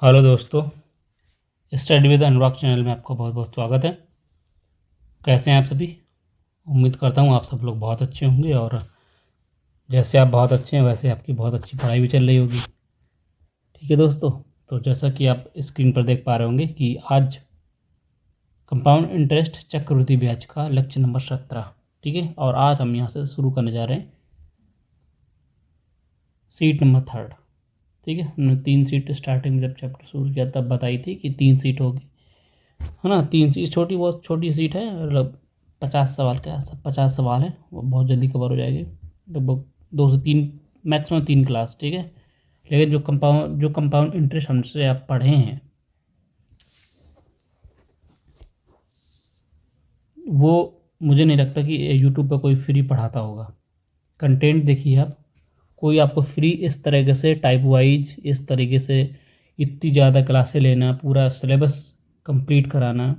Hello दोस्तों, study with Anurag channel में आपका बहुत बहुत स्वागत है। कैसे हैं आप सभी? उम्मीद करता हूँ आप सब लोग बहुत अच्छे होंगे और जैसे आप बहुत अच्छे हैं वैसे आपकी बहुत अच्छी पढ़ाई भी चल रही होगी। ठीक है दोस्तों, तो जैसा कि आप स्क्रीन पर देख पा रहे होंगे कि आज कंपाउंड इंटरेस्ट चक्रवृद्धि ब्याज का लेक्चर नंबर 17। ठीक है, और आज हम यहाँ से शुरू करने जा रहे हैं सीट नंबर 3। ठीक है, हमने 3 सीट स्टार्टिंग में जब चैप्टर शुरू किया तब बताई थी कि 3 सीट होगी, है ना। 3 सीट छोटी, बहुत छोटी सीट है, मतलब 50 सवाल का, सब 50 सवाल है, वो बहुत जल्दी कवर हो जाएगी। लगभग 2 से 3, मैक्सिमम 3 क्लास। ठीक है, लेकिन जो कंपाउंड इंटरेस्ट हमसे आप पढ़े हैं वो मुझे नहीं लगता कि यूट्यूब पर कोई फ्री पढ़ाता होगा। कंटेंट देखिए आप, कोई आपको फ्री इस तरीके से टाइप वाइज, इस तरीके से इतनी ज़्यादा क्लासें लेना, पूरा सिलेबस कंप्लीट कराना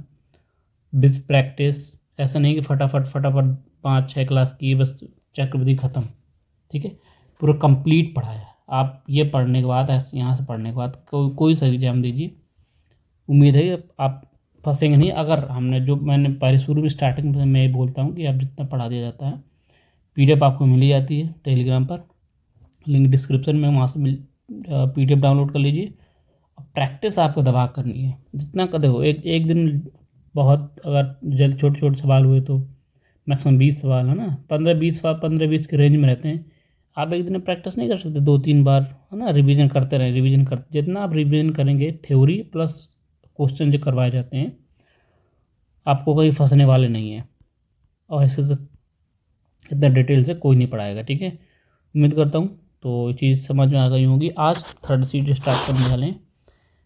विद प्रैक्टिस, ऐसा नहीं कि फटाफट फटाफट 5-6 क्लास की बस चक्रवृद्धि ख़त्म। ठीक है, पूरा कंप्लीट पढ़ाया। आप ये पढ़ने के बाद, ऐसे यहाँ से पढ़ने के बाद कोई सा एग्जाम दीजिए, उम्मीद है कि आप फंसेंगे नहीं। अगर हमने जो मैंने पहले शुरू में स्टार्टिंग में मैं ये बोलता हूँ कि आप जितना पढ़ा दिया जाता है, PDF आपको मिल ही जाती है टेलीग्राम पर, लिंक डिस्क्रिप्शन में, वहाँ से PDF डाउनलोड कर लीजिए। प्रैक्टिस आपको दबा करनी है, जितना कर देखो। एक एक दिन बहुत, अगर जल्द छोटे छोटे सवाल हुए तो मैक्सिमम 20 सवाल, है ना, 15-20 सवाल 15-20 के रेंज में रहते हैं। आप एक दिन में प्रैक्टिस नहीं कर सकते, 2-3 बार, है ना, रिवीजन करते रहें, रिवीजन करते, जितना आप रिवीजन करेंगे थ्योरी प्लस क्वेश्चन जो करवाए जाते हैं, आपको कहीं फंसने वाले नहीं हैं। और ऐसे से इतना डिटेल से कोई नहीं पढ़ाएगा। ठीक है, उम्मीद करता हूँ तो ये चीज़ समझ में आ गई होंगी। आज 3rd सीट स्टार्ट करने वाले हैं।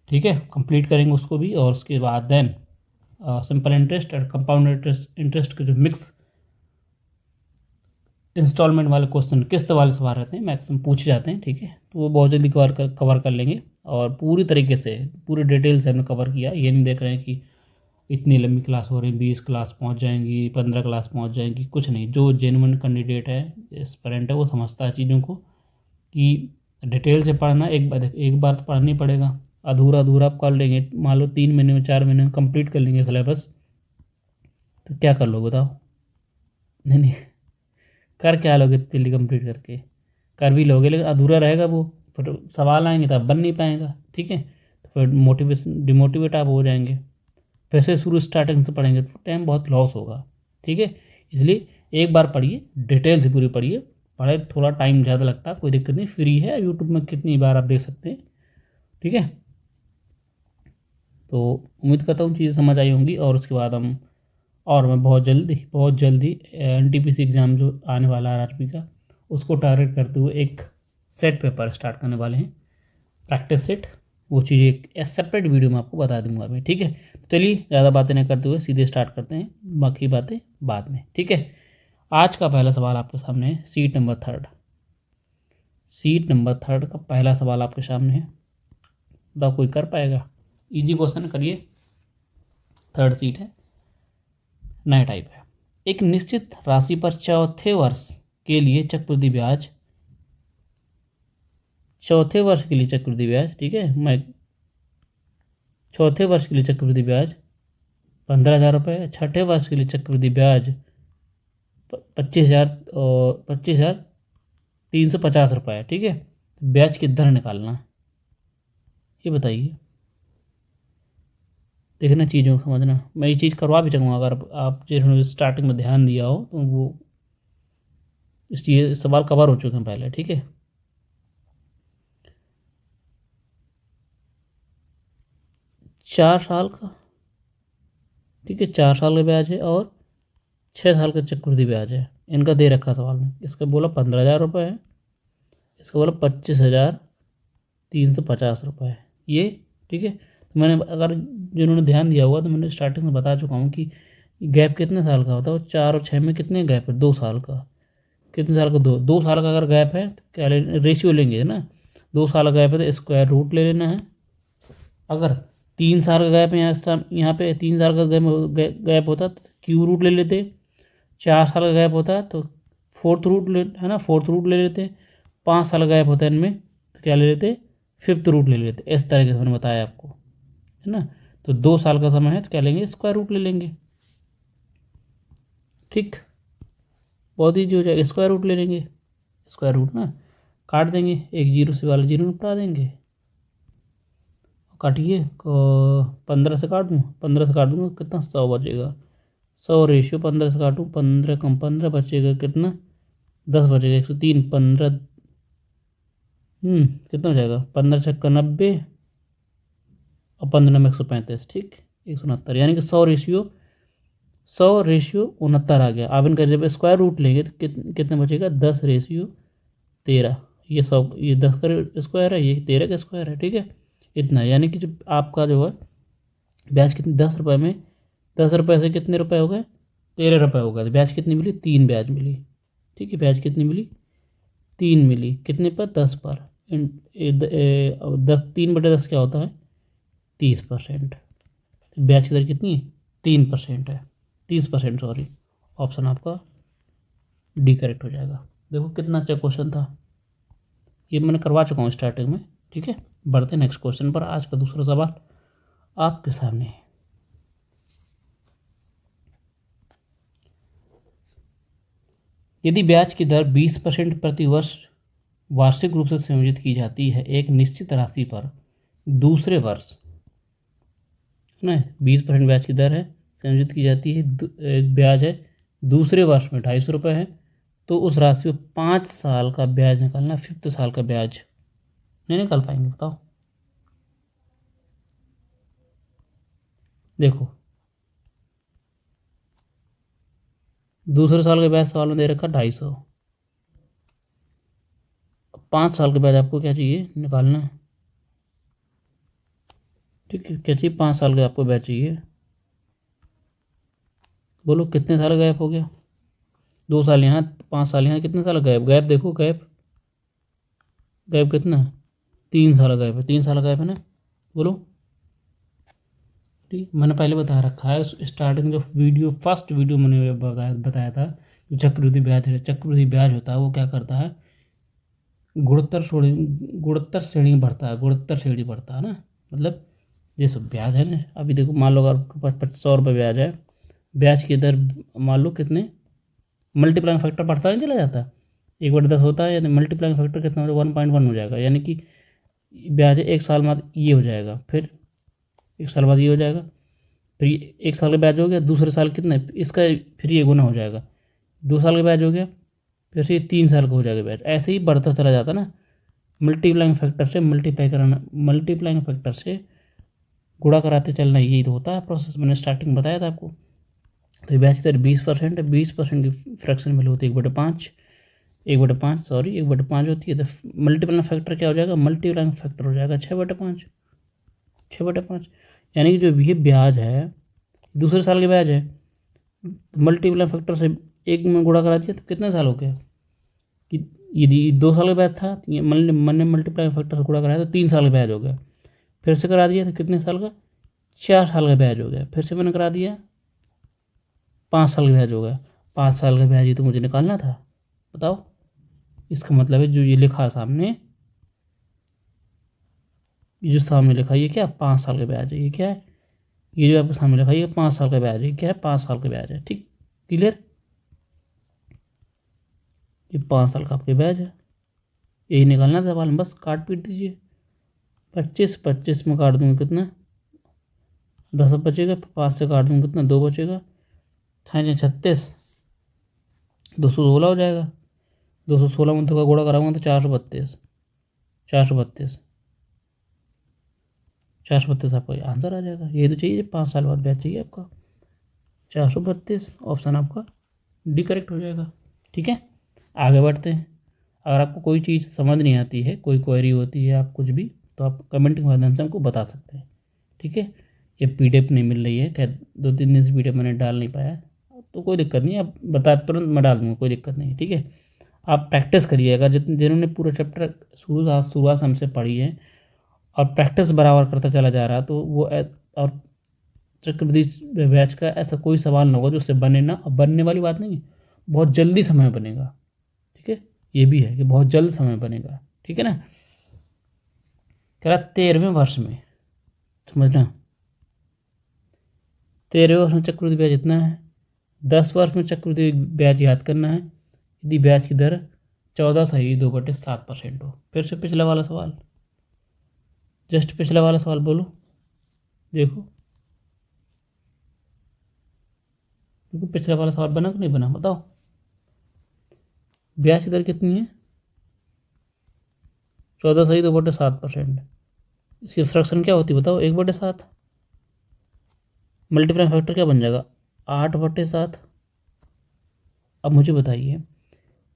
ठीक है, कंप्लीट करेंगे उसको भी, और उसके बाद देन सिंपल इंटरेस्ट और कंपाउंड इंटरेस्ट के जो मिक्स इंस्टॉलमेंट वाले क्वेश्चन, किस्त वाले सवाल रहते हैं, मैक्सिमम पूछे जाते हैं। ठीक है, तो वो बहुत जल्दी कवर कर लेंगे, और पूरी तरीके से पूरी डिटेल से हमने कवर किया। ये नहीं देख रहे हैं कि इतनी लंबी क्लास हो रही, 20 क्लास पहुंच जाएंगी, 15 क्लास पहुंच जाएंगी, कुछ नहीं। जो जेन्युइन कैंडिडेट है, एस्पिरेंट है, वो समझता है चीज़ों को कि डिटेल से पढ़ना। एक बार तो पढ़ना ही पड़ेगा। अधूरा अधूरा आप कर लेंगे, मान लो 3 महीने में 4 महीने में कंप्लीट कर लेंगे सिलेबस, तो क्या कर लोगे बताओ? नहीं नहीं, कर क्या लोगे इतनी जल्दी कंप्लीट करके? कर भी लोगे लेकिन अधूरा रहेगा वो, फिर सवाल आएंगे तो अब बन नहीं पाएगा। ठीक है, तो फिर मोटिवेशन डिमोटिवेट आप हो जाएंगे। फिर से शुरू स्टार्टिंग से पढ़ेंगे तो टाइम बहुत लॉस होगा। ठीक है, इसलिए एक बार पढ़िए, डिटेल से पूरी पढ़िए। पढ़े थोड़ा टाइम ज़्यादा लगता है, कोई दिक्कत नहीं, फ्री है, यूट्यूब में कितनी बार आप देख सकते हैं। ठीक है, तो उम्मीद करता हूँ चीज़ें समझ आई होंगी। और उसके बाद हम, और मैं बहुत जल्दी NTPC एग्ज़ाम जो आने वाला है RRB का, उसको टारगेट करते हुए एक सेट पेपर स्टार्ट करने वाले हैं, प्रैक्टिस सेट। वो चीज़ एक सेपरेट वीडियो में आपको बता दूंगा मैं। ठीक है, तो चलिए ज़्यादा बातें नहीं करते हुए सीधे स्टार्ट करते हैं, बाकी बातें बाद में। ठीक है, आज का पहला सवाल आपके सामने है, सीट नंबर 3। सीट नंबर 3 का पहला सवाल आपके सामने है, बताओ कोई कर पाएगा? इजी क्वेश्चन करिए, 3rd सीट है, नया टाइप है। एक निश्चित राशि पर चौथे वर्ष के लिए चक्रवृद्धि ब्याज, चौथे वर्ष के लिए चक्रवृद्धि ब्याज, ठीक है, मैं चौथे वर्ष के लिए चक्रवृद्धि ब्याज 15,000 रुपये, छठे वर्ष के लिए चक्रवृद्धि ब्याज 25,000 और 25,350 रुपये। ठीक है, तो ब्याज की दर निकालना है, ये बताइए। देखना, चीज़ों को समझना। मैं ये चीज़ करवा भी चाहूँगा, अगर आप जिन्होंने स्टार्टिंग में ध्यान दिया हो तो वो ये सवाल कवर हो चुके हैं पहले। ठीक है, 4 साल का, ठीक है, 4 साल का ब्याज है और 6 साल का चक्रवृद्धि ब्याज है। इनका दे रखा सवाल में, इसका बोला 15,000 रुपये है, इसका बोला 25,350 रुपये है ये। ठीक है, तो मैंने, अगर जिन्होंने ध्यान दिया हुआ, तो मैंने स्टार्टिंग में बता चुका हूँ कि गैप कितने साल का होता है, 4 और 6 में कितने गैप है? 2 साल का। कितने साल का? 2 साल का अगर गैप है तो क्या रेशियो लेंगे ना, 2 साल का गैप है तो स्क्वायर रूट ले लेना है। अगर 3 साल का गैप है, यहाँ पे 3 साल का गैप होता तो क्यू रूट ले लेते। 4 साल का गैप होता है तो फोर्थ रूट ले, है ना, फोर्थ रूट ले लेते। 5 साल का गैप होता है इनमें तो क्या ले लेते? 5th रूट ले लेते, इस तरीके से मैंने बताया आपको, है ना। तो 2 साल का समय है तो क्या लेंगे, स्क्वायर रूट ले लेंगे। ठीक, बहुत ईजी हो जाएगा, स्क्वायर रूट ले लेंगे। स्क्वायर रूट ना काट देंगे, एक जीरो से वाला जीरो निपटा देंगे। काटिए, 15 से काट दूँ, 15 से काट दूँगा कितना, 100 बचेगा। 100 रेशियो 15 से काटूँ, 15 कम 15 बचेगा कितना, 10 बचेगा। 103, 15 कितना हो जाएगा, 15 छक्का 90 और 15 में 135। ठीक, 169, यानी कि 100 रेशियो 69 आ गया। आप इनका जब स्क्वायर रूट लेंगे तो कितना बचेगा, 10 रेशियो 13। ये 100, ये 10 का स्क्वायर है, ये 13 का स्क्वायर है। ठीक है, इतना, यानी कि जो आपका जो है ब्याज कितने, 10 रुपये में, 10 रुपये से कितने रुपए हो गए, 13 रुपये हो गए। तो ब्याज कितनी मिली, 3 ब्याज मिली। ठीक है, ब्याज कितनी मिली, 3 मिली। कितने पर, 10 पर। 10, 3/10 क्या होता है, 30%। ब्याज की दर कितनी है, 3% है, 30%, सॉरी। ऑप्शन आपका डी करेक्ट हो जाएगा। देखो कितना अच्छा क्वेश्चन था, ये मैंने करवा चुका हूँ स्टार्टिंग में। ठीक है, बढ़ते नेक्स्ट क्वेश्चन पर। आज का दूसरा सवाल आपके सामने है। यदि ब्याज की दर 20% प्रति वर्ष वार्षिक रूप से संयोजित की जाती है एक निश्चित राशि पर दूसरे वर्ष, है ना, 20% ब्याज की दर है, संयोजित की जाती है, एक ब्याज है, दूसरे वर्ष में 250 रुपये है, तो उस राशि में 5 साल का ब्याज निकालना, 5th साल का ब्याज नहीं निकाल पाएंगे, बताओ। देखो, दूसरे साल का ब्याज सवाल में दे रखा 250, 5 साल के बाद आपको क्या चाहिए, निकालना है। ठीक है, क्या चाहिए, 5 साल का आपको ब्याज चाहिए। बोलो कितने साल गैप हो गया, 2 साल यहाँ, 5 साल यहाँ, कितने साल गैप, गैप देखो, गैप कितना है, 3 साल गैप है, 3 साल गैप है ना। बोलो, ठीक, मैंने पहले बता रखा है स्टार्टिंग, जो वीडियो फर्स्ट वीडियो मैंने बताया था, जो चक्रवृद्धि ब्याज है, चक्रवृद्धि ब्याज होता है वो क्या करता है, गुणोत्तर श्रेणी में बढ़ता है, गुणोत्तर श्रेणी बढ़ता है ना। मतलब जैसे ब्याज है ना, अभी देखो, मान लो अगर आपके पास 100 रुपये ब्याज है, ब्याज की दर मान लो कितने, मल्टीप्लाइंग फैक्टर बढ़ता नहीं चला जाता, 1/10 होता है, यानी मल्टीप्लाइंग फैक्टर कितना हो जाएगा, 1.1 हो जाएगा। यानी कि ब्याज है, 1 साल बाद ये हो जाएगा, फिर 1 साल बाद ये हो जाएगा, फिर 1 साल का ब्याज हो गया, दूसरे साल कितना है इसका, फिर ये गुना हो जाएगा, 2 साल का ब्याज हो गया, फिर से 3 साल का हो जाएगा ब्याज। ऐसे ही बढ़ता चला जाता ना, मल्टीप्लाइंग फैक्टर से मल्टीप्लाई कराना, मल्टीप्लाइंग फैक्टर से गुणा कराते चलना, यही तो होता है प्रोसेस, मैंने स्टार्टिंग बताया था आपको। तो ब्याज दर 20% है, 20% की फ्रैक्शन वैल्यू होती है 1/5, 1/5 सॉरी 1/5 होती है। तो मल्टीप्लाइंग फैक्टर क्या हो जाएगा, मल्टीप्लाइंग फैक्टर हो जाएगा 6/5, 6/5। यानी कि जो ये ब्याज है दूसरे साल के ब्याज है, मल्टीप्लाइंग फैक्टर से 1 में गुणा करा दिया तो कितने साल हो गया, कि यदि 2 साल का ब्याज था तो ये मैंने मल्टीप्लाइंग फैक्टर से गुणा कराया तो 3 साल का ब्याज हो गया, फिर से करा दिया तो कितने साल का, 4 साल का ब्याज हो गया, फिर से मैंने करा दिया 5 साल का ब्याज हो गया। 5 साल का ब्याज ही तो मुझे निकालना था, बताओ। इसका मतलब है जो ये लिखा सामने, ये जो सामने लिखा ये क्या, 5 साल का ब्याज है, ये क्या है, ये जो आपके सामने लिखा ये 5 साल का ब्याज है, क्या है, 5 साल का ब्याज है। ठीक, क्लियर, ये 5 साल का आपके ब्याज है, यही निकालना था सवाल में, बस काट पीट दीजिए। 25 में काट दूँगा कितना, 10 बचेगा, 5 से काट दूँगा कितना, 2 बचेगा, 36, 216 हो जाएगा। 216 में 2 का गुणा कराऊंगा तो 432, 432, 432 आपका आंसर आ जाएगा। ये तो चाहिए 5 साल बाद ब्याज चाहिए आपका, 432, ऑप्शन आपका डी करेक्ट हो जाएगा। ठीक है, आगे बढ़ते हैं। अगर आपको कोई चीज़ समझ नहीं आती है, कोई क्वेरी होती है, आप कुछ भी, तो आप कमेंट के माध्यम से हमको बता सकते हैं। ठीक है, ये पीडीएफ नहीं मिल रही है, खैर 2-3 दिन से पीडीएफ मैंने डाल नहीं पाया, तो कोई दिक्कत नहीं है, आप बता तुरंत मैं डाल दूँगा, कोई दिक्कत नहीं है। ठीक है, आप प्रैक्टिस करिएगा, जिन्होंने पूरा चैप्टर शुरुआत से हमसे पढ़ी है और प्रैक्टिस बराबर करता चला जा रहा, तो वो और चक्रवृद्धि ब्याज का ऐसा कोई सवाल ना होगा जो उससे बने ना, अब बनने वाली बात नहीं है, बहुत जल्दी समय बनेगा। ठीक है, ये भी है कि बहुत जल्द समय बनेगा। ठीक है ना, कह रहा 13वें वर्ष में, समझना 13वें वर्ष में चक्रवृद्धि ब्याज इतना है। 10 वर्ष में चक्रवृद्धि ब्याज याद करना है यदि ब्याज की दर 14.2/7% हो। फिर से पिछला वाला सवाल, जस्ट पिछला वाला सवाल बोलो, देखो पिछला वाला सवाल बना कि नहीं बना, बताओ। ब्याज की दर कितनी है? 14.2/7%। इसकी फ्रैक्शन क्या होती है बताओ? 1/7। मल्टीप्लाइंग फैक्टर क्या बन जाएगा? 8/7। अब मुझे बताइए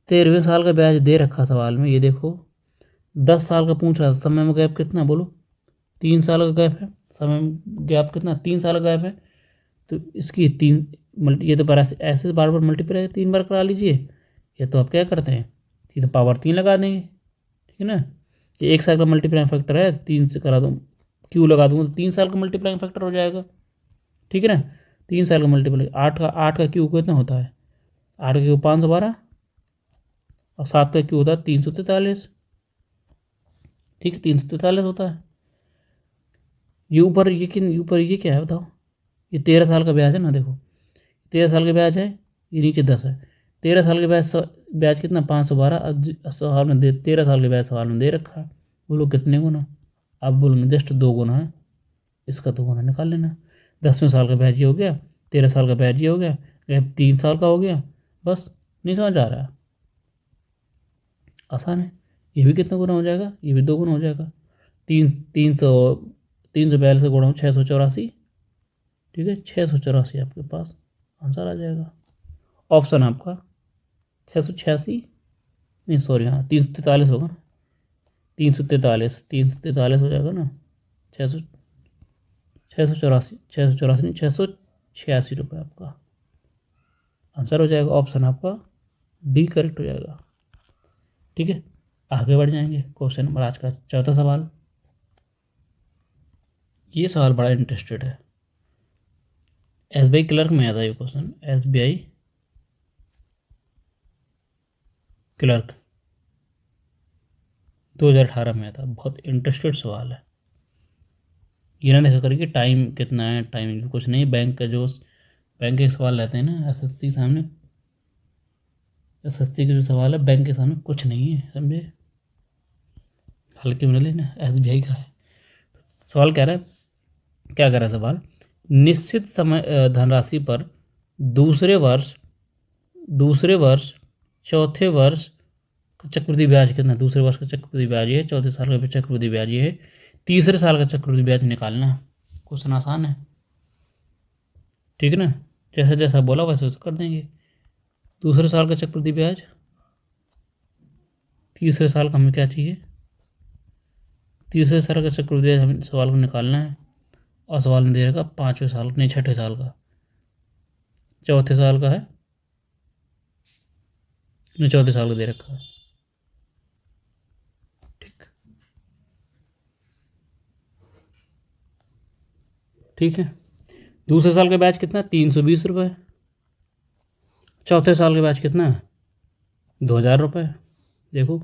13वें साल का ब्याज दे रखा सवाल में, ये देखो 10 साल का पूछ रहा था, समय में गैप कितना बोलो? 3 साल का गैप है। समय में गैप कितना? 3 साल का गैप है। तो इसकी ये तो पर ऐसे बार बार मल्टीप्लाई 3 बार करा लीजिए। ये तो आप क्या करते हैं, सीधे पावर 3 लगा देंगे, ठीक है ना। ये 1 साल का मल्टीप्लाइंग फैक्टर है, 3 से करा दूँ, क्यू लगा दूँगा तो 3 साल का मल्टीप्लाइंग फैक्टर हो जाएगा, ठीक है ना। 3 साल का मल्टीप्लाई 8 का क्यू कितना होता है? 8 का क्यू 512 और 7 का क्यू होता है 343, ठीक है 343 होता है। ये ऊपर ये क्या है बताओ? ये 13 साल का ब्याज है ना, देखो 13 साल का ब्याज है, ये नीचे 10 है। 13 साल के ब्याज कितना? 512। सवाल में 13 साल के ब्याज सवाल में दे रखा है, बोलो कितने गुना? अब बोलो जस्ट 2 गुना है, इसका 2 गुना निकाल लेना। 10वें साल का ब्याज ये हो गया, 13 साल का ब्याज ये हो गया, 3 साल का हो गया, बस। नहीं समझ आ रहा है? आसान है। ये भी कितना गुना हो जाएगा? ये भी 2 गुना हो जाएगा। 342 से गुणा 684, ठीक है 684 आपके पास आंसर आ जाएगा। ऑप्शन आपका 686, नहीं सॉरी, हाँ 343 होगा ना, 343 हो जाएगा ना। 684 नहीं 686 रुपये आपका आंसर हो जाएगा। ऑप्शन आपका डी करेक्ट हो जाएगा, ठीक है। आगे बढ़ जाएंगे। क्वेश्चन नंबर आज का चौथा सवाल। ये सवाल बड़ा इंटरेस्टेड है, SBI क्लर्क में आता है ये क्वेश्चन। SBI क्लर्क 2018 में आता है। बहुत इंटरेस्टेड सवाल है। ये ना देखा करिए टाइम कितना है, टाइम कुछ नहीं। बैंक के सवाल रहते हैं ना SSC सामने, SSC के जो सवाल है बैंक के सामने कुछ नहीं है, समझे, हल्के में लेना। SBI का है। तो सवाल कह रहा है, क्या कह रहा है सवाल? निश्चित समय धनराशि पर दूसरे वर्ष चौथे वर्ष का चक्रवृद्धि ब्याज कितना? दूसरे वर्ष का चक्रवृद्धि ब्याज ये है, चौथे साल का चक्रवृद्धि ब्याज ये है, तीसरे साल का चक्रवृद्धि ब्याज निकालना है। क्वेश्चन आसान है, ठीक है ना। जैसा जैसा बोला वैसे वैसे कर देंगे। दूसरे साल का चक्रवृद्धि ब्याज, तीसरे साल का हमें क्या चाहिए? तीसरे साल का चक्रवृद्धि ब्याज हमें सवाल को निकालना है। और सवाल में दे रखा 5वें साल नहीं 6ठे साल का, चौथे साल का है नहीं, चौथे साल का दे रखा है, ठीक है। दूसरे साल का ब्याज कितना? 320 रुपये। चौथे साल का ब्याज कितना है? 2000 रुपये। देखो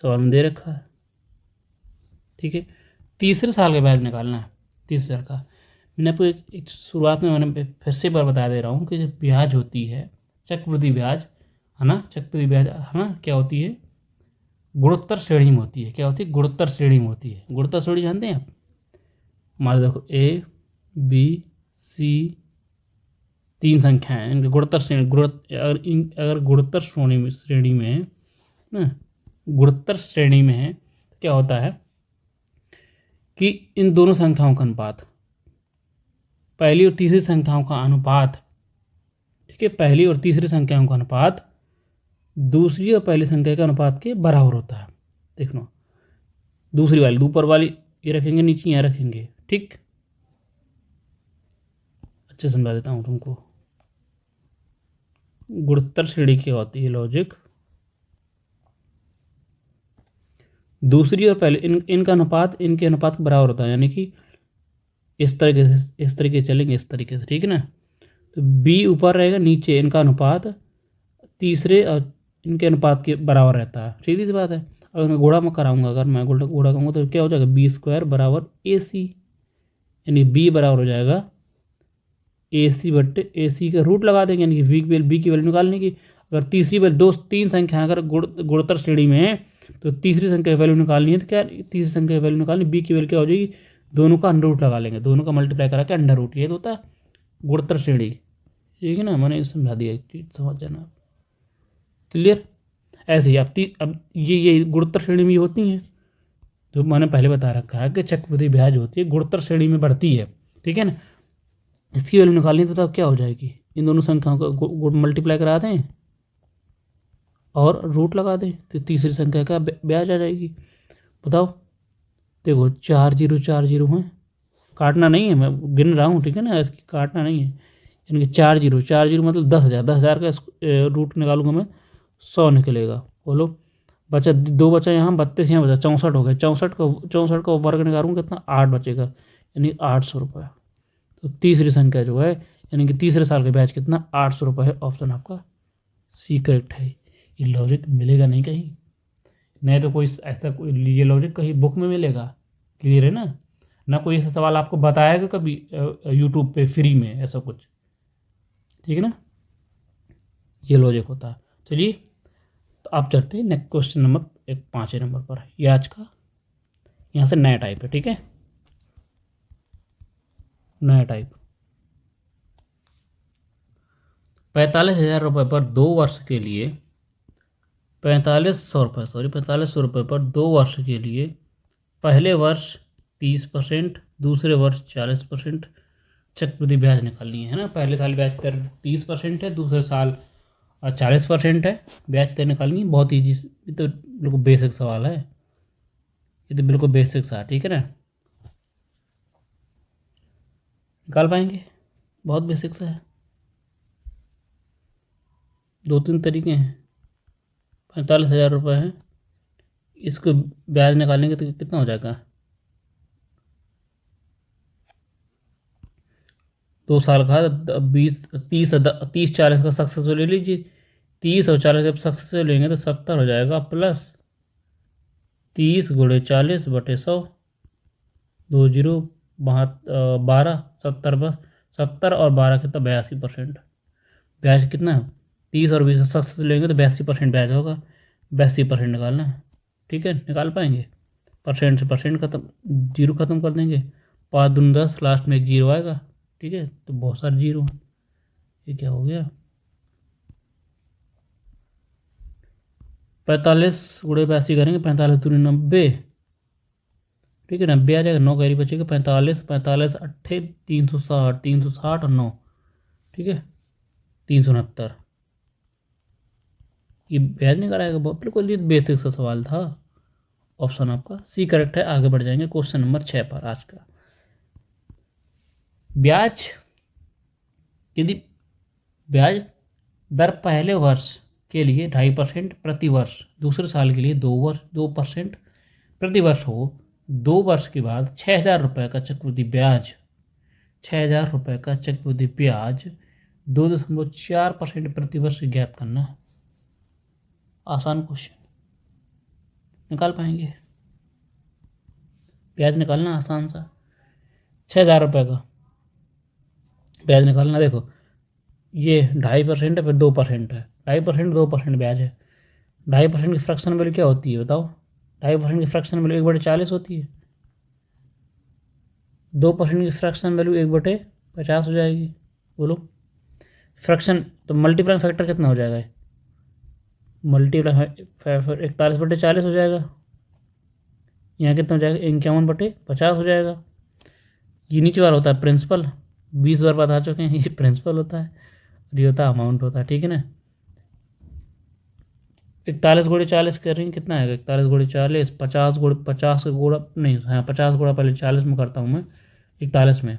सवाल में दे रखा है, ठीक है। तीसरे साल का ब्याज निकालना है, तीसरे साल का। मैंने आपको एक शुरुआत में मैंने फिर से एक बार बता दे रहा हूँ कि जो ब्याज होती है चक्रवृद्धि ब्याज, है ना, चक्रवृद्धि ब्याज है ना, क्या होती है? गुणोत्तर श्रेणी में होती है। क्या होती है? गुणोत्तर श्रेणी में होती है। गुणोत्तर श्रेणी जानते हैं आप? मान लो देखो A B C 3 संख्याएं, इनके गुणोत्तर श्रेणी अगर गुणोत्तर श्रेणी में है ना, गुणोत्तर श्रेणी में है तो क्या होता है कि इन दोनों संख्याओं का अनुपात, पहली और तीसरी संख्याओं का अनुपात, ठीक है, पहली और तीसरी संख्याओं का अनुपात दूसरी और पहली संख्या के अनुपात के बराबर होता है। देखना दूसरी वाली, ऊपर वाली ये रखेंगे, नीचे यहाँ रखेंगे, ठीक। अच्छे समझा देता हूँ तुमको। गुणोत्तर श्रेणी की होती है लॉजिक, दूसरी और पहले इनका अनुपात इनके अनुपात के बराबर होता है, यानी कि इस तरीके से चलेंगे, इस तरीके से, ठीक है ना। तो B ऊपर रहेगा, नीचे इनका अनुपात तीसरे और इनके अनुपात के बराबर रहता है, सीधी सी बात है। अगर मैं गुणा में कराऊंगा, अगर मैं गुणा करूँगा तो क्या हो जाएगा, बी स्क्वायर बराबर ए सी, यानी बी बराबर हो जाएगा ए सी बट्टे ए सी का रूट लगा देंगे, यानी कि बी की वैल्यू निकालने की। अगर तीसरी वैल्यू तीन संख्या अगर गुणोत्तर श्रेणी में है तो तीसरी संख्या की वैल्यू निकालनी है, तो क्या तीसरी संख्या की वैल्यू निकालनी, बी की वैल्यू क्या हो जाएगी, दोनों का अंडर रूट लगा लेंगे, दोनों का मल्टीप्लाई करा के अंडर रूट, ये तो होता है गुणोत्तर श्रेणी। ठीक है ना, मैंने समझा दिया, एक चीज समझ जाना, क्लियर। ऐसे ही अब ये गुणोत्तर श्रेणी में ये होती हैं, जो मैंने पहले बता रखा है कि चक्रवृद्धि ब्याज होती है गुणोत्तर श्रेणी में बढ़ती है। ठीक है ना, इसकी वैल्यू निकालनी तो तब क्या हो जाएगी, इन दोनों संख्याओं को मल्टीप्लाई करा दें और रूट लगा दें, तो तीसरी संख्या का ब्याज आ जाएगी। बताओ, देखो 4 0 4 0 हैं, काटना नहीं है, मैं गिन रहा हूँ, ठीक है ना, इसकी काटना नहीं है, यानी कि 4 0 मतलब 10,000, 10,000 का रूट निकालूंगा मैं, 100 निकलेगा। बोलो, बचा 2 बचा यहाँ, 32 यहाँ बचा, 64 हो गया, 64 का वर्ग निकालूंगा कितना, 8 बचेगा, यानी 800 रुपये। तो तीसरी संख्या जो है, यानी कि तीसरे साल का ब्याज कितना, 800 रुपये है। ऑप्शन आपका सी करेक्ट है। ये लॉजिक मिलेगा नहीं कहीं, नहीं तो कोई ऐसा कोई ये लॉजिक कहीं बुक में मिलेगा, क्लियर है ना कोई ऐसा सवाल आपको बताएगा कभी यूट्यूब पे फ्री में ऐसा कुछ, ठीक है ना, ये लॉजिक होता है। चलिए, तो आप चलते हैं नेक्स्ट क्वेश्चन नंबर 5 नंबर पर, ये आज का यहाँ से नया टाइप है, ठीक है, नया टाइप। 45,000 रुपये पर 2 वर्ष के लिए, 4500 रुपये पर 2 वर्ष के लिए, पहले वर्ष 30%, दूसरे वर्ष 40% चक्रवृद्धि ब्याज निकालनी है ना। पहले साल ब्याज दर 30% है, दूसरे साल 40% है ब्याज दर निकालनी है। बहुत ईजी, ये तो बिल्कुल बेसिक सवाल है, ये तो बिल्कुल बेसिक सा, ठीक है ना, निकाल पाएंगे, बहुत बेसिक सा है। 2-3 तरीके हैं। 45,000 रुपये है, इसको ब्याज निकालेंगे तो कितना हो जाएगा, 2 साल का 30-40 का सक्सेसफुल ले लीजिए, 30 और 40 जब सक्सेसफुल लेंगे तो 70 हो जाएगा, प्लस 30 × 40 बटे 100, 2 0 12, 70 बस, 70 और 12 कितना, 82%। ब्याज कितना है, 30 और 20 सक्सेसफुल लेंगे तो 82% ब्याज होगा, 82% निकालना है, ठीक है, निकाल पाएंगे। परसेंट से परसेंट खत्म, जीरो खत्म कर देंगे, 5 दूनी 10, लास्ट में एक जीरो आएगा, ठीक है, तो बहुत सारे जीरो हैं, ये क्या हो गया, 45 × 82 करेंगे, 45 दूनी 90, ठीक है, 90 आ जाएगा, 9 कैरी बचेगा, 45 45 8 360, 360 और 9, ठीक है, 369। ये ब्याज नहीं कराएगा, बहुत बिल्कुल ये बेसिक सा सवाल था। ऑप्शन आपका सी करेक्ट है। आगे बढ़ जाएंगे क्वेश्चन नंबर 6 पर आज का। ब्याज, यदि ब्याज दर पहले वर्ष के लिए 2.5% प्रति वर्ष, दूसरे साल के लिए 2% प्रति वर्ष हो, 2 वर्ष के बाद 6,000 रुपये का चक्रवृद्धि ब्याज, 6,000 रुपये का चक्रवृद्धि ब्याज 2.4% प्रति वर्ष ज्ञात करना है। आसान क्वेश्चन, निकाल पाएंगे, ब्याज निकालना आसान सा, 6,000 रुपये का ब्याज निकालना। देखो ये 2.5% है, फिर 2% है, 2.5% 2% ब्याज है। 2.5% की फ्रैक्शन वैल्यू क्या होती है बताओ, 2.5% की फ्रैक्शन वैल्यू 1/40 होती है, 2% की फ्रैक्शन वैल्यू 1/50 हो जाएगी। बोलो फ्रैक्शन, तो मल्टीप्लाइंग फैक्टर कितना हो जाएगा, मल्टीप्लाई 41/40 हो जाएगा, यहाँ कितना हो जाएगा, 51/50 हो जाएगा। ये नीचे वाला होता है प्रिंसिपल, 20 बार बता चुके हैं, ये प्रिंसिपल होता है, ये होता है अमाउंट होता है, ठीक है ना। 41 × 40 कर रही हैं, कितना आएगा, 41 × 40, 50 × 50 गुणा नहीं, हाँ 50 गुणा पहले 40 में करता हूँ मैं, 41 में,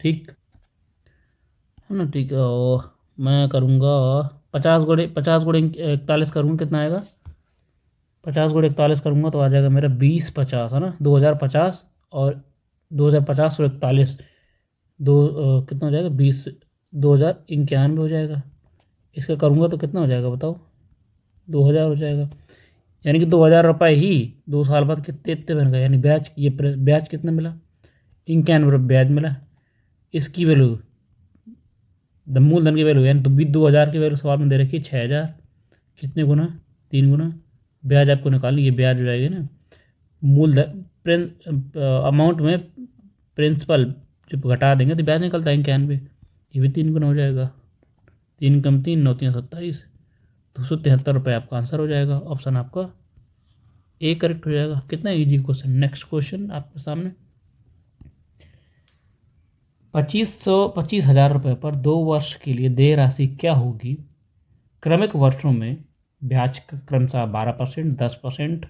ठीक है ना, ठीक है, और मैं करूँगा 50 × 41 करूँगा, कितना आएगा, 50 × 41 करूँगा तो आ जाएगा मेरा 20/50, है ना, 2050, और 2050 और 41 कितना हो जाएगा, 2091 हो जाएगा। इसका करूँगा तो कितना हो जाएगा बताओ, 2000 हो जाएगा, यानी कि 2,000 रुपये ही 2 साल बाद कितने इतने बन गए, यानी ब्याज, ये ब्याज कितना मिला, 91 ब्याज मिला। इसकी वैल्यू मूलधन की वैल्यू, यानी तो भी 2,000 की वैल्यू सवाल में दे रखी है 6,000, कितने गुना, 3 गुना। ब्याज आपको निकालनी, ये ब्याज हो जाएगी ना, मूलधन अमाउंट में प्रिंसिपल जब घटा देंगे तो ब्याज निकलता है 91, ये भी 3 गुना हो जाएगा। 3 कम 3 9 3 27, 273 रुपये आपका आंसर हो जाएगा। ऑप्शन आपका ए करेक्ट हो जाएगा। कितना इजी क्वेश्चन। नेक्स्ट क्वेश्चन आपके सामने, 25,000 रुपये पर 2 वर्ष के लिए देय राशि क्या होगी। क्रमिक वर्षों में ब्याज क्रमशः 12%, 10%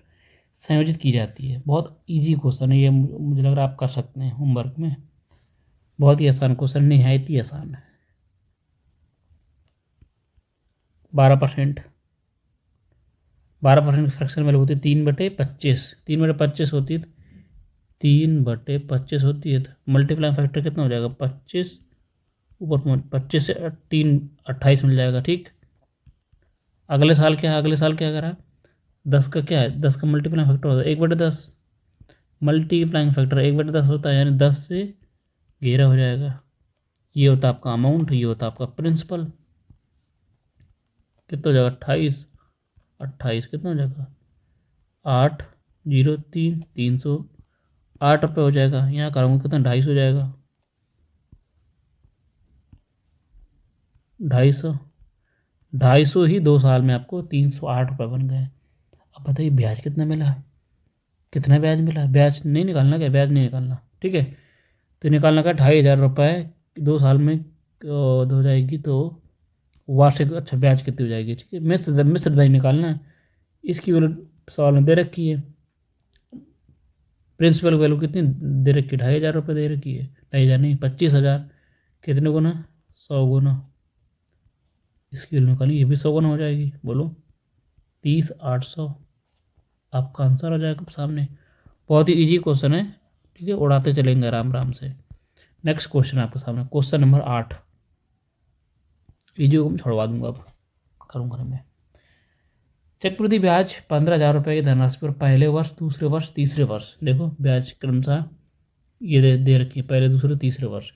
संयोजित की जाती है। बहुत इजी क्वेश्चन है ये, मुझे लग रहा है आप कर सकते हैं होमवर्क में। बहुत ही आसान क्वेश्चन, निहायत ही आसान है। 12% की फ्रैक्शन वैल्यू होती है 3/25, 3/25 होती है, 3/25 होती है, तो मल्टीप्लाइंग फैक्टर कितना हो जाएगा 25, ऊपर 25 से 3 28 मिल जाएगा। ठीक, अगले साल क्या करा, 10 का क्या है, 10 का मल्टीप्लाइंग फैक्टर होता है 1/10, मल्टीप्लाइंग फैक्टर 1/10 होता है, यानी 10 से 11 हो जाएगा। ये होता है आपका अमाउंट, ये होता है आपका प्रिंसिपल। कितना हो जाएगा 28 कितना हो जाएगा 803 308 रुपये हो जाएगा। यहाँ करूँगा कितना 250 हो जाएगा, 250 ही 2 साल में आपको 308 रुपये बन गए। अब बताइए ब्याज कितना मिला, कितना ब्याज मिला। ब्याज नहीं निकालना क्या, ब्याज नहीं निकालना, ठीक है। तो निकालना का 2,500 रुपये 2 साल में हो जाएगी, तो वार्षिक, अच्छा ब्याज कितनी हो जाएगी, ठीक है। मिश्र दर निकालना है। इसकी वैल्यू सवाल में दे रखी है, प्रिंसिपल वैल्यू कितनी दे रखी है, 2,500 रुपये दे रखी है, 2,500 नहीं 25,000, कितने गुना 100 गुना। इसकी वैल्यू निकाली, ये भी 100 गुना हो जाएगी। बोलो 30,800 आपका आंसर हो जाएगा सामने। बहुत ही इजी क्वेश्चन है, ठीक है, उड़ाते चलेंगे आराम आराम से। नेक्स्ट क्वेश्चन आपके सामने, क्वेश्चन नंबर 8। इजी को मैं छोड़वा दूंगा, अब करूँगा मैं। चक्रवृद्धि ब्याज 15,000 रुपये की धनराशि पर पहले वर्ष, दूसरे वर्ष, तीसरे वर्ष, देखो ब्याज क्रमशः ये दे रखी है, पहले दूसरे तीसरे वर्ष।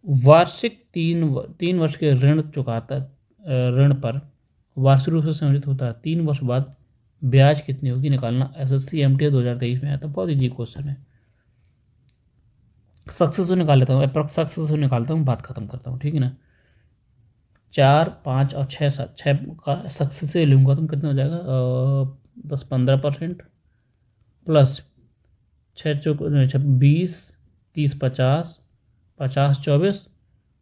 वार्षिक 3 वर्ष के ऋण पर वार्षिक रूप से संयोजित होता है। 3 वर्ष बाद ब्याज कितनी होगी निकालना। SSC MTS 2023 में आया था, बहुत इजी क्वेश्चन है। सक्सेस निकाल लेता हूँ, अप्रॉक्स सक्सेस निकालता हूँ, बात खत्म करता हूँ, ठीक है ना। 4 5 और 6 7, 6 का सक्सेस से लूँगा तो कितना हो जाएगा 10-15% प्लस 6 चौक 20 30 50 50 24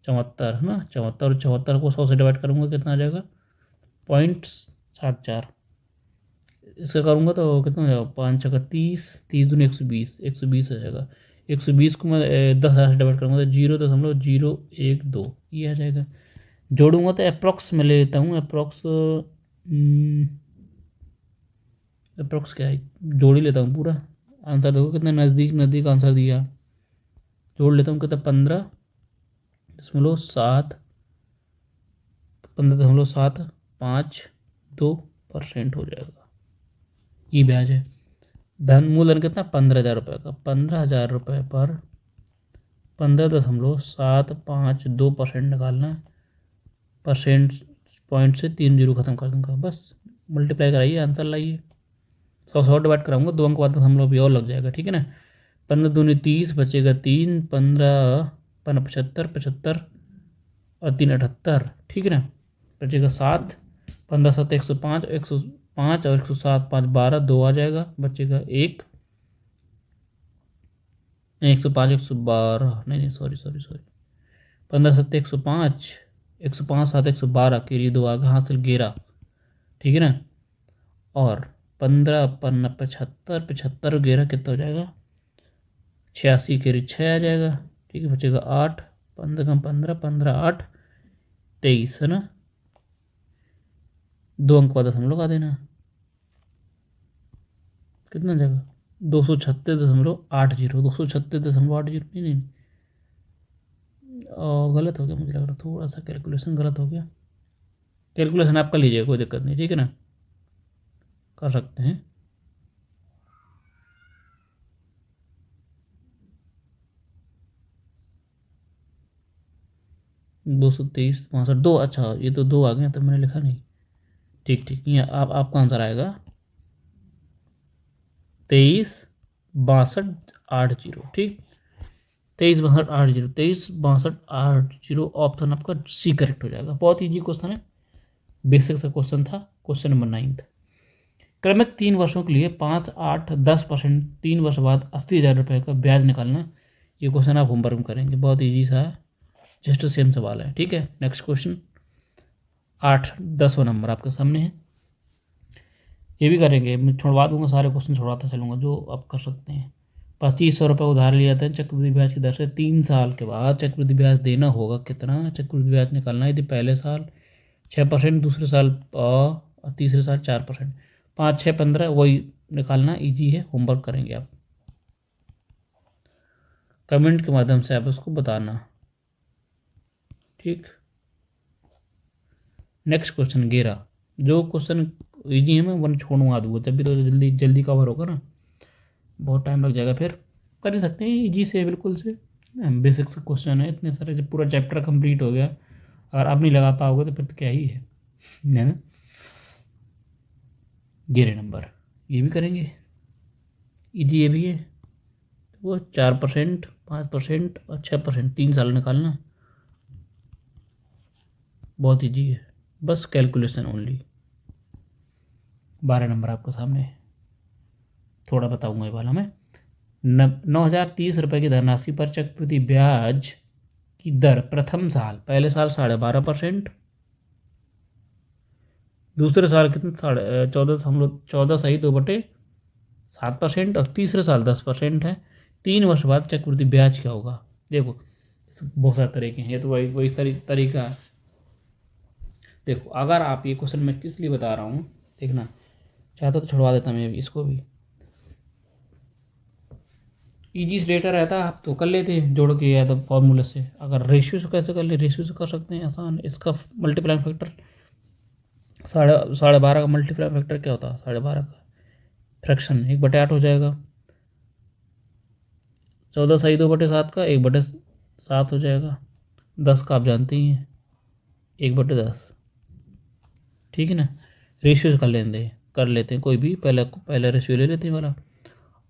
74 है ना, 74 और 74 को 100 से डिवाइड करूँगा कितना आ जाएगा 0.74। इसका करूँगा तो कितना हो जाएगा 5 छक्का 30, 30 दूनी 120 हो जाएगा। 120 को मैं 10,000 से डिवाइड करूँगा तो 0.012 ये आ जाएगा। जोड़ूंगा तो अप्रॉक्स में ले लेता हूँ, अप्रॉक्स क्या है, जोड़ ही लेता हूँ पूरा। आंसर देखो कितना नज़दीक आंसर दिया, जोड़ लेता हूँ कितना 15.7 15.752% हो जाएगा। ये ब्याज है। मूलधन कितना 15,000 रुपये का, 15,000 रुपये पर 15.752% निकालना। परसेंट पॉइंट से 3 जीरो खत्म कर दूंगा, बस मल्टीप्लाई कराइए आंसर लाइए। 100 डिवाइड कराऊंगा, 2 अंक बाद हम लोग भी और लग जाएगा, ठीक है ना। 15 दूनी 30 बचेगा 3, 15 75 75 और 3 78, ठीक है ना। बचेगा 7, 15 7 105 105 और 107 5 12 2 आ जाएगा, बचेगा 1 नहीं 105 112 नहीं सॉरी 15 7 105 105 7 112 के लिए 2 आगे हासिल 11, ठीक है ना। और 15 15 75 75 11 कितना हो जाएगा 86 के लिए 6 आ जाएगा, ठीक है। बचेगा 8, 15 कम 15 15 8 23 है ना। 2 अंक बाद हम लोग आ देना, कितना जाएगा 236.80 236.80 नहीं गलत हो गया, मुझे लग रहा थोड़ा सा कैलकुलेशन गलत हो गया। कैलकुलेशन आप कर लीजिएगा, कोई दिक्कत नहीं, ठीक है ना। कर सकते हैं। दो सौ तेईस 62 दो, अच्छा ये तो दो आ गए तो मैंने लिखा नहीं। ठीक ठीक, ये आपका आंसर आएगा 23 62 8 0। ठीक, 23 62 8 0, 23 62 8 0 ऑप्शन आपका सी करेक्ट हो जाएगा। बहुत ईजी क्वेश्चन है, बेसिक सा क्वेश्चन था। क्वेश्चन नंबर 9, क्रमिक 3 वर्षों के लिए 5 8 10% 3 वर्ष बाद 80,000 रुपये का ब्याज निकालना। ये क्वेश्चन आप होमवर्क में करेंगे, बहुत ईजी सा है, जस्ट सेम सवाल है। ठीक है, नेक्स्ट क्वेश्चन 8 10वां नंबर आपके सामने है, ये भी करेंगे। मैं छुड़वा दूंगा, सारे क्वेश्चन छुड़वाता चलूँगा जो आप कर सकते हैं। 2500 रुपये उधार लिया था चक्रवृद्धि ब्याज की दर से, 3 साल के बाद चक्रवृद्धि ब्याज देना होगा कितना, चक्रवृद्धि ब्याज निकालना है। यदि पहले साल 6%, दूसरे साल और तीसरे साल 4%, 5 6 15 वही निकालना ईजी है, होमवर्क करेंगे आप। कमेंट के माध्यम से आप उसको बताना। ठीक, नेक्स्ट क्वेश्चन 11, जो क्वेश्चन ईजी है मैं वन छोड़ूंगा दूंगा, जब भी तो जल्दी जल्दी कवर होगा ना, बहुत टाइम लग जाएगा, फिर कर ही सकते हैं ईजी से, बिल्कुल से बेसिक से क्वेश्चन है। इतने सारे, जब पूरा चैप्टर कंप्लीट हो गया, अगर आप नहीं लगा पाओगे तो फिर तो क्या ही है ना। 11 नंबर ये भी करेंगे, ईजी ये भी है। वो 4% 5% और 6%, 3 साल निकालना, बहुत ईजी है, बस कैलकुलेशन ओनली। 12 नंबर आपके सामने, थोड़ा बताऊंगा ये वाला मैं। 9,030 रुपये की धनराशि पर चक्रवृद्धि ब्याज की दर प्रथम साल, पहले साल 12.5%, दूसरे साल कितने 14.2/7% और तीसरे साल 10% है। 3 वर्ष बाद चक्रवृद्धि ब्याज क्या होगा। देखो बहुत सारे तरीके हैं, ये तो वही सारी तरीका है। देखो अगर आप, ये क्वेश्चन मैं किस लिए बता रहा हूँ, देखना चाहता तो छुड़वा देता मैं इसको भी, ईजी से डेटा रहता आप तो कर लेते जोड़ के या तो फॉर्मूले से। अगर रेशियो से कैसे कर ले, रेशियो से कर सकते हैं आसान, इसका मल्टीप्लाइंग फैक्टर 12.5 का मल्टीप्लाइंग फैक्टर क्या होता है, 12.5 का फ्रैक्शन 1/8 हो जाएगा। 14 सही 2/7 का 1/7 हो जाएगा। 10 का आप जानते ही हैं 1/10। ठीक है ना, रेशियो से कर लेते हैं कोई भी, पहला रेशियो ले लेते हैं वाला।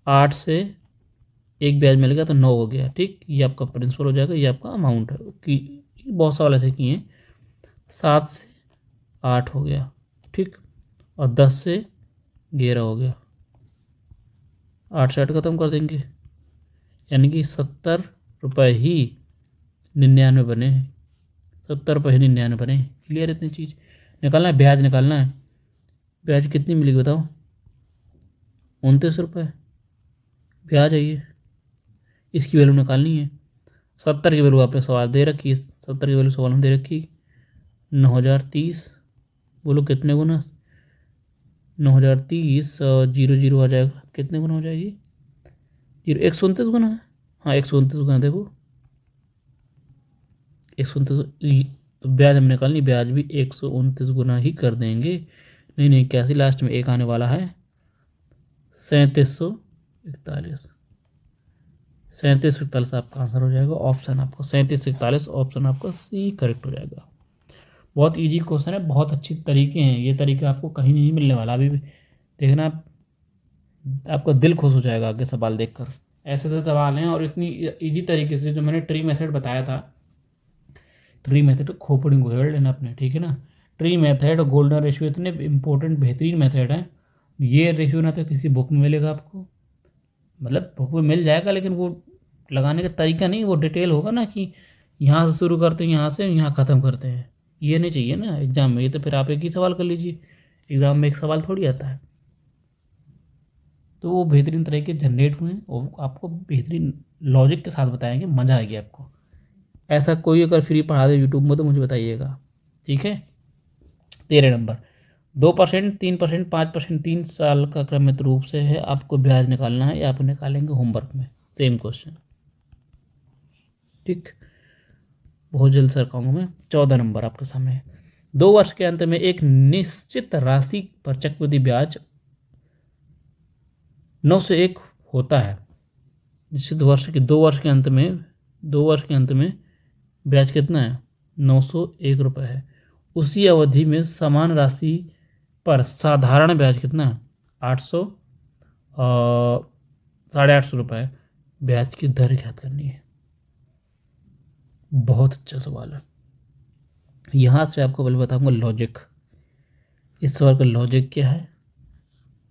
8 से एक ब्याज मिल गया तो 9 हो गया। ठीक, ये आपका प्रिंसिपल हो जाएगा, ये आपका अमाउंट है कि बहुत सवाल ऐसे किए हैं। 7 से 8 हो गया, ठीक, और 10 से 11 हो गया। 8 से 8 खत्म कर देंगे, यानी कि 70 रुपये ही 99 बने, 70 रुपये ही 99 बने। क्लियर इतनी चीज़ निकालना है, ब्याज निकालना है। ब्याज कितनी मिलेगी बताओ, 29 रुपये ब्याज है ये, इसकी वैल्यू निकालनी है। 70 की वैल्यू आपने सवाल दे रखी है, 70 की वैल्यू सवाल में दे रखी 9,030, बोलो कितने गुना, 9,030 और 0 0 आ जाएगा, कितने गुना हो जाएगी, 129 गुना है। हाँ 129 गुना, देखो 129, तो ब्याज हम निकालनी, ब्याज भी 129 गुना ही कर देंगे। नहीं कैसे, लास्ट में एक आने वाला है 3741, 3741 आपका आंसर हो जाएगा। ऑप्शन आपका 3741, ऑप्शन आपका सी करेक्ट हो जाएगा। बहुत इजी क्वेश्चन है, बहुत अच्छी तरीके हैं, ये तरीका आपको कहीं नहीं मिलने वाला। अभी भी देखना, आपका दिल खुश हो जाएगा आगे सवाल देखकर, ऐसे ऐसे सवाल हैं और इतनी इजी तरीके से। जो मैंने ट्री मेथड बताया था, ट्री मेथड खोपड़ी को हेड़ लेना अपने, ठीक है ना। ट्री मेथड और गोल्डन रेशियो इतने इंपॉर्टेंट बेहतरीन मेथड हैं। ये रेशियो ना तो किसी बुक में मिलेगा आपको, मतलब बुक में मिल जाएगा, लेकिन वो लगाने का तरीका नहीं, वो डिटेल होगा ना कि यहाँ से शुरू करते हैं, यहाँ से यहाँ ख़त्म करते हैं, ये नहीं चाहिए ना एग्ज़ाम में। ये तो फिर आप एक ही सवाल कर लीजिए, एग्ज़ाम में एक सवाल थोड़ी आता है। तो वो बेहतरीन तरीके जनरेट हुए हैं और आपको बेहतरीन लॉजिक के साथ बताएंगे, मज़ा आएगी आपको। ऐसा कोई अगर फ्री पढ़ा दे यूट्यूब में तो मुझे बताइएगा, ठीक है। 13 नंबर, 2% 3% 5% 3 साल का क्रमिक रूप से है, आपको ब्याज निकालना है, या आप निकालेंगे होमवर्क में, सेम क्वेश्चन। ठीक, बहुत जल्द सर कहूँगा मैं। 14 नंबर आपके सामने है, 2 वर्ष के अंत में एक निश्चित राशि पर चक्रवृद्धि ब्याज 901 होता है निश्चित वर्ष के 2 वर्ष के अंत में, 2 वर्ष के अंत में ब्याज कितना है? 901 रुपये है। उसी अवधि में समान राशि पर साधारण ब्याज कितना है? 800 850 रुपये ब्याज की दर ज्ञात करनी है। बहुत अच्छा सवाल है। यहाँ से आपको पहले बताऊंगा लॉजिक, इस सवाल का लॉजिक क्या है,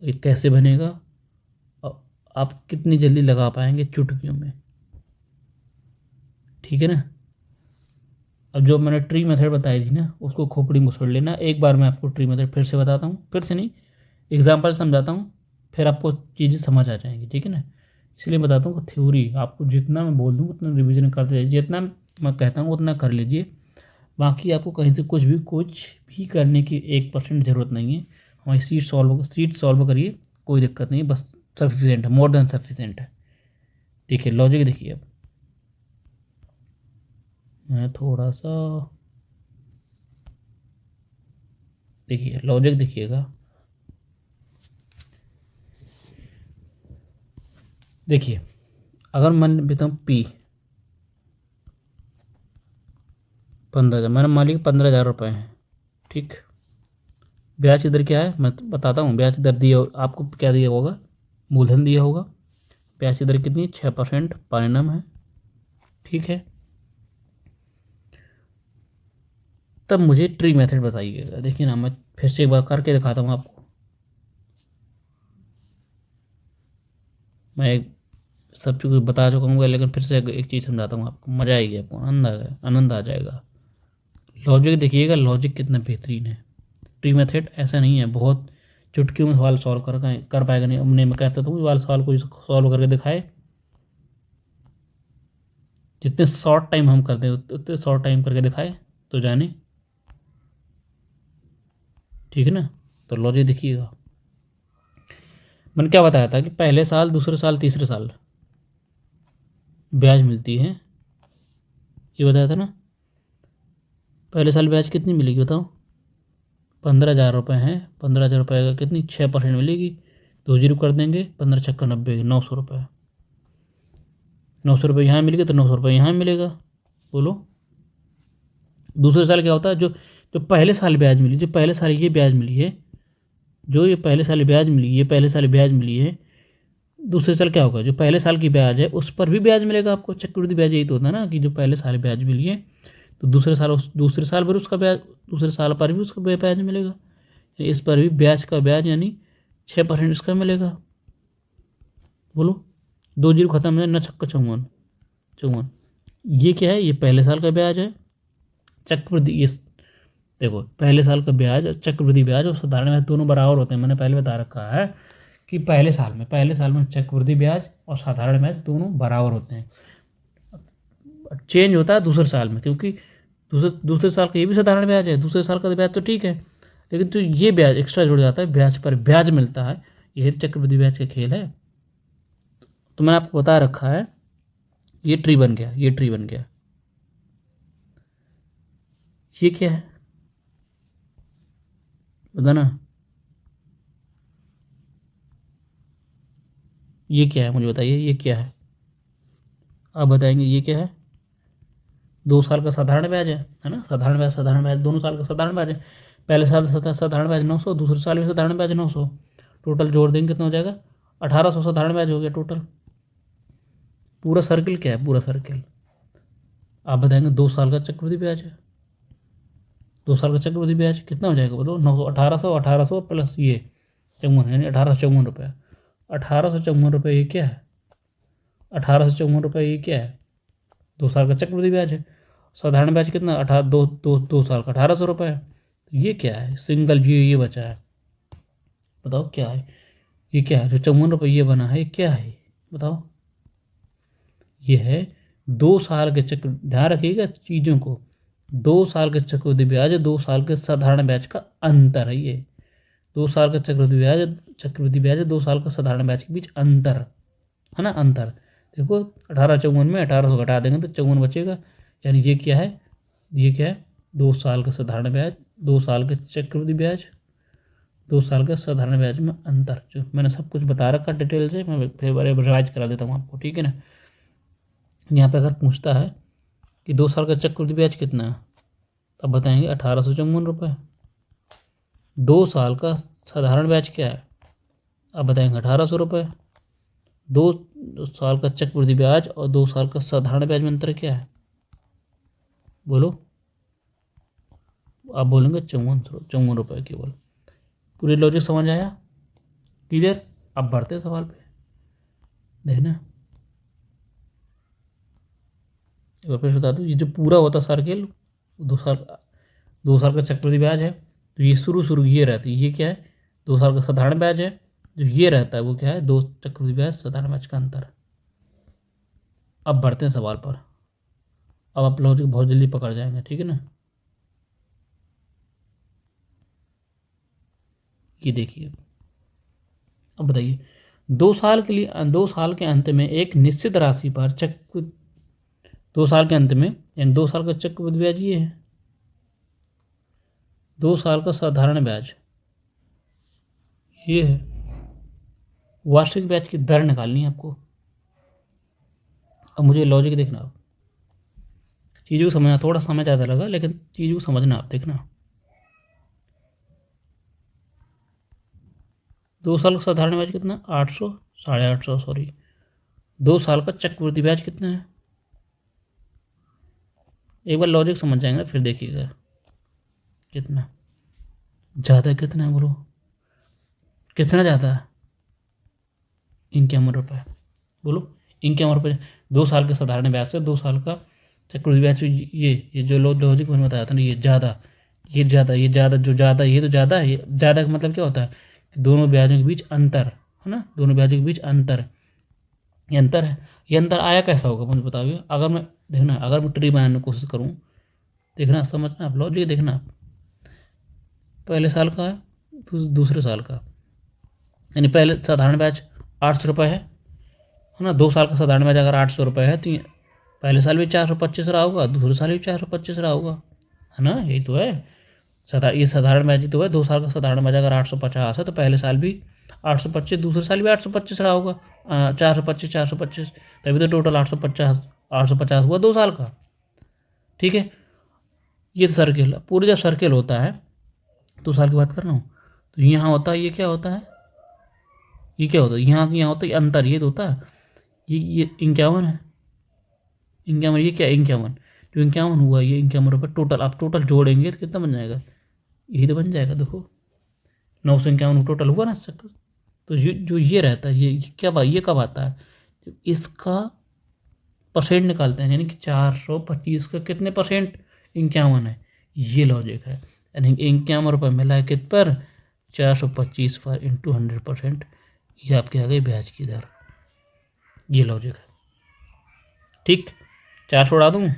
ये कैसे बनेगा, और आप कितनी जल्दी लगा पाएंगे चुटकियों में, ठीक है ना। अब जो मैंने ट्री मेथड बताई थी ना, उसको खोपड़ी में घुसेड़ लेना। एक बार मैं आपको ट्री मेथड फिर से बताता हूँ, फिर से नहीं, एग्जाम्पल समझाता हूँ, फिर आपको चीज़ें समझ आ जाएंगी, ठीक है ना। इसलिए बताता हूँ कि थ्योरी आपको जितना मैं बोल दूँ उतना रिवीजन करते जाइए, जितना मैं कहता हूँ उतना कर लीजिए। बाकी आपको कहीं से कुछ भी करने की 1% ज़रूरत नहीं है। हमारी सीट सॉल्व करिए, कोई दिक्कत नहीं है, बस सफिशिएंट है, मोर देन सफिशिएंट है। ठीक है, लॉजिक देखिए। अब मैं थोड़ा सा देखिए, लॉजिक देखिएगा। देखिए, अगर मैं बताऊँ P 15,000, मैंने मान लिया 15,000 रुपये हैं, ठीक। ब्याज दर क्या है मैं बताता हूँ। ब्याज दर दिया आपको, क्या दिया होगा? मूलधन दिया होगा। ब्याज दर कितनी? 6% पर एनम है, ठीक है। तब मुझे ट्री मेथड बताइएगा। देखिए ना, मैं फिर से एक बार करके दिखाता हूँ आपको। मैं सब चीज़ बता चुका हूँ, लेकिन फिर से एक चीज़ समझाता हूँ आपको, मज़ा आएगी, आपको आनंद आ जाएगा। लॉजिक देखिएगा, लॉजिक कितना बेहतरीन है। ट्री मेथड ऐसा नहीं है बहुत चुटकियों में सवाल सॉल्व कर पाएगा नहीं। हमने मैं कहता हूँ वाला सवाल को सॉल्व करके दिखाए, जितने शॉर्ट टाइम हम करते हैं उतने शॉर्ट टाइम करके दिखाए तो जाने, ठीक है ना। तो लॉजिक देखिएगा, मैंने क्या बताया था कि पहले साल, दूसरे साल, तीसरे साल ब्याज मिलती है, ये बताया था ना। पहले साल ब्याज कितनी मिलेगी बताओ? 15,000 रुपये हैं। 15,000 रुपये का कितनी? 6% मिलेगी। 2 जीरो कर देंगे, 15 छक्का 90, 900 रुपये। 900 रुपये यहाँ मिलेगा तो 900 रुपये यहाँ मिलेगा। बोलो, दूसरे साल क्या होता है? जो जो पहले साल ब्याज मिली, जो पहले साल ये ब्याज मिली है, जो ये पहले साल ब्याज मिली, ये पहले साल ब्याज मिली है, दूसरे साल क्या होगा? जो पहले साल की ब्याज है उस पर भी ब्याज मिलेगा आपको। चक्रवृद्धि ब्याज यही तो होता है ना, कि जो पहले साल ब्याज मिली है तो दूसरे साल पर उसका ब्याज, दूसरे साल पर भी उसका ब्याज मिलेगा। इस पर भी ब्याज का ब्याज यानी 6% इसका मिलेगा। बोलो, 2 जीरो खत्म है ना, छक्का 54। ये क्या है? ये पहले साल का ब्याज है। चक्रवृद्धि, ये देखो, पहले साल का ब्याज और चक्रवृद्धि ब्याज और साधारण ब्याज दोनों बराबर होते हैं। मैंने पहले बता रखा है कि पहले साल में चक्रवृद्धि ब्याज और साधारण ब्याज दोनों बराबर होते हैं। चेंज होता है दूसरे साल में, क्योंकि दूसरे साल का ये भी साधारण ब्याज है, दूसरे साल का ब्याज तो ठीक है, लेकिन तो ये ब्याज एक्स्ट्रा जुड़ जाता है, ब्याज पर ब्याज मिलता है। यही चक्रवृद्धि ब्याज का खेल है। तो मैंने आपको बता रखा है, ये ट्री बन गया, ये ट्री बन गया। ये क्या है बताना, ये क्या है मुझे बताइए, ये क्या है? आप बताएंगे ये क्या है? 2 साल का साधारण ब्याज है ना। साधारण ब्याज दोनों साल का साधारण ब्याज है। पहले साल साधारण ब्याज 900, दूसरे साल भी साधारण ब्याज 900, टोटल जोड़ देंगे कितना हो जाएगा? 1800 साधारण ब्याज हो गया टोटल। पूरा सर्किल क्या है? पूरा सर्किल आप बताएंगे 2 साल का चक्रवृद्धि ब्याज है। 2 साल का चक्रवृद्धि ब्याज कितना हो जाएगा बोलो? 900, 1800 प्लस ये 54, यानी 1854 रुपये। 1854 रुपये ये क्या है? 1854 रुपये ये क्या है? 2 साल का चक्रवृद्धि ब्याज है। साधारण ब्याज कितना? 2 साल का 1800 रुपये है। तो ये क्या है? सिंगल ये बचा है, बताओ क्या है? ये क्या है? जो 54 रुपये ये बना है, ये क्या है बताओ? ये है 2 साल के चक्र, ध्यान रखिएगा चीज़ों को। 2 साल के चक्रवृद्धि ब्याज, 2 साल के साधारण ब्याज का अंतर है ये। 2 साल का चक्रवृद्धि ब्याज 2 साल का साधारण ब्याज के बीच अंतर है ना, अंतर। देखो 1854 में 1800 घटा देंगे तो 54 बचेगा, यानी ये क्या है? ये क्या है? 2 साल का साधारण ब्याज, 2 साल का चक्रवृद्धि ब्याज, 2 साल का साधारण ब्याज में अंतर। जो मैंने सब कुछ बता रखा डिटेल से, मैं फिर बार रिवाइज करा देता हूँ आपको, ठीक है ना। यहाँ पे अगर पूछता है कि 2 साल का चक्रवृद्धि ब्याज कितना है, तब बताएंगे 1854 रुपये। 2 साल का साधारण ब्याज क्या है, अब बताएंगे 1800 रुपये। 2 साल का चक्रवृद्धि ब्याज और 2 साल का साधारण ब्याज में अंतर क्या है, बोलो। आप बोलेंगे 54 रुपये केवल। पूरी लॉजिक समझ आया, क्लियर। अब बढ़ते सवाल पे, देखना वापस बता दूँ, ये जो पूरा होता सर्किल 2 साल का चक्रवृद्धि ब्याज है, तो ये शुरू ये रहती है, ये क्या है 2 साल का साधारण ब्याज है, जो ये रहता है वो क्या है 2 चक्रवृद्धि ब्याज साधारण ब्याज का अंतर। अब बढ़ते हैं सवाल पर, अब आप लॉजिक बहुत जल्दी पकड़ जाएंगे, ठीक है ना। ये देखिए, अब बताइए 2 साल के लिए 2 साल के अंत में एक निश्चित राशि पर 2 साल के अंत में, यानी 2 साल का चक्रवृद्धि ब्याज ये है, 2 साल का साधारण ब्याज ये है, वार्षिक ब्याज की दर निकालनी है आपको। अब मुझे लॉजिक देखना, आप चीज़ों को समझना, थोड़ा समय ज़्यादा लगा लेकिन चीज़ों को समझना, आप देखना। 2 साल का साधारण ब्याज कितना, 800, 850, सॉरी। 2 साल का चक्रवृद्धि ब्याज कितना है, एक बार लॉजिक समझ जाएंगे फिर देखिएगा कितना ज़्यादा, कितना है बोलो, कितना ज़्यादा है, 51 रुपये, बोलो 51 रुपये। 2 साल के साधारण ब्याज से 2 साल का चक्रवृद्धि ब्याज, ये जो लॉजिक मैंने बताया था ना, ये ज़्यादा, ये ज़्यादा, ये ज़्यादा, जो ज़्यादा, ये तो ज़्यादा है। ये ज़्यादा का मतलब क्या होता है कि दोनों ब्याजों के बीच अंतर है ना, दोनों ब्याजों के बीच अंतर, ये अंतर है। ये अंतर आया कैसा होगा मुझे बताइए। अगर मैं देखना, अगर मैं ट्री बनाने की कोशिश करूँ, देखना समझना आप, लॉजिक देखना। पहले साल का है, दूसरे साल का, यानी पहले साधारण ब्याज 800 रुपये है ना। 2 साल का साधारण ब्याज अगर 800 रुपये है, तो पहले साल भी 425 रहा होगा, दूसरे साल भी 425 रहा होगा, है ना। यही तो है, ये साधारण ब्याज ही तो है। 2 साल का साधारण ब्याज अगर 850 है, तो पहले साल भी 825, दूसरे साल भी 825 रहा होगा, 425, तभी तो टोटल 850 हुआ 2 साल का, ठीक है। ये सर्किल, पूरी जब सर्किल होता है, 2 साल की बात कर रहा हूँ, तो यहाँ होता है, ये क्या होता है, ये क्या होता है, यहाँ होता है अंतर, ये तो होता है, ये 51 है, 51, ये क्या 51, जो 51 हुआ, ये 51 रुपये टोटल। आप टोटल जोड़ेंगे तो कितना बन जाएगा, यही तो बन जाएगा, देखो 951 टोटल हुआ ना सर। तो जो ये रहता है, ये कब आता है, तो इसका परसेंट निकालते हैं, यानी कि 425 का कितने परसेंट, 51 है, ये लॉजिक है। यानी 51 रुपये मिला है कित पर, 425 पर इंटू 100%, ये आपके आ गई ब्याज की दर, ये लॉजिक है, ठीक। 400 उड़ा दूँ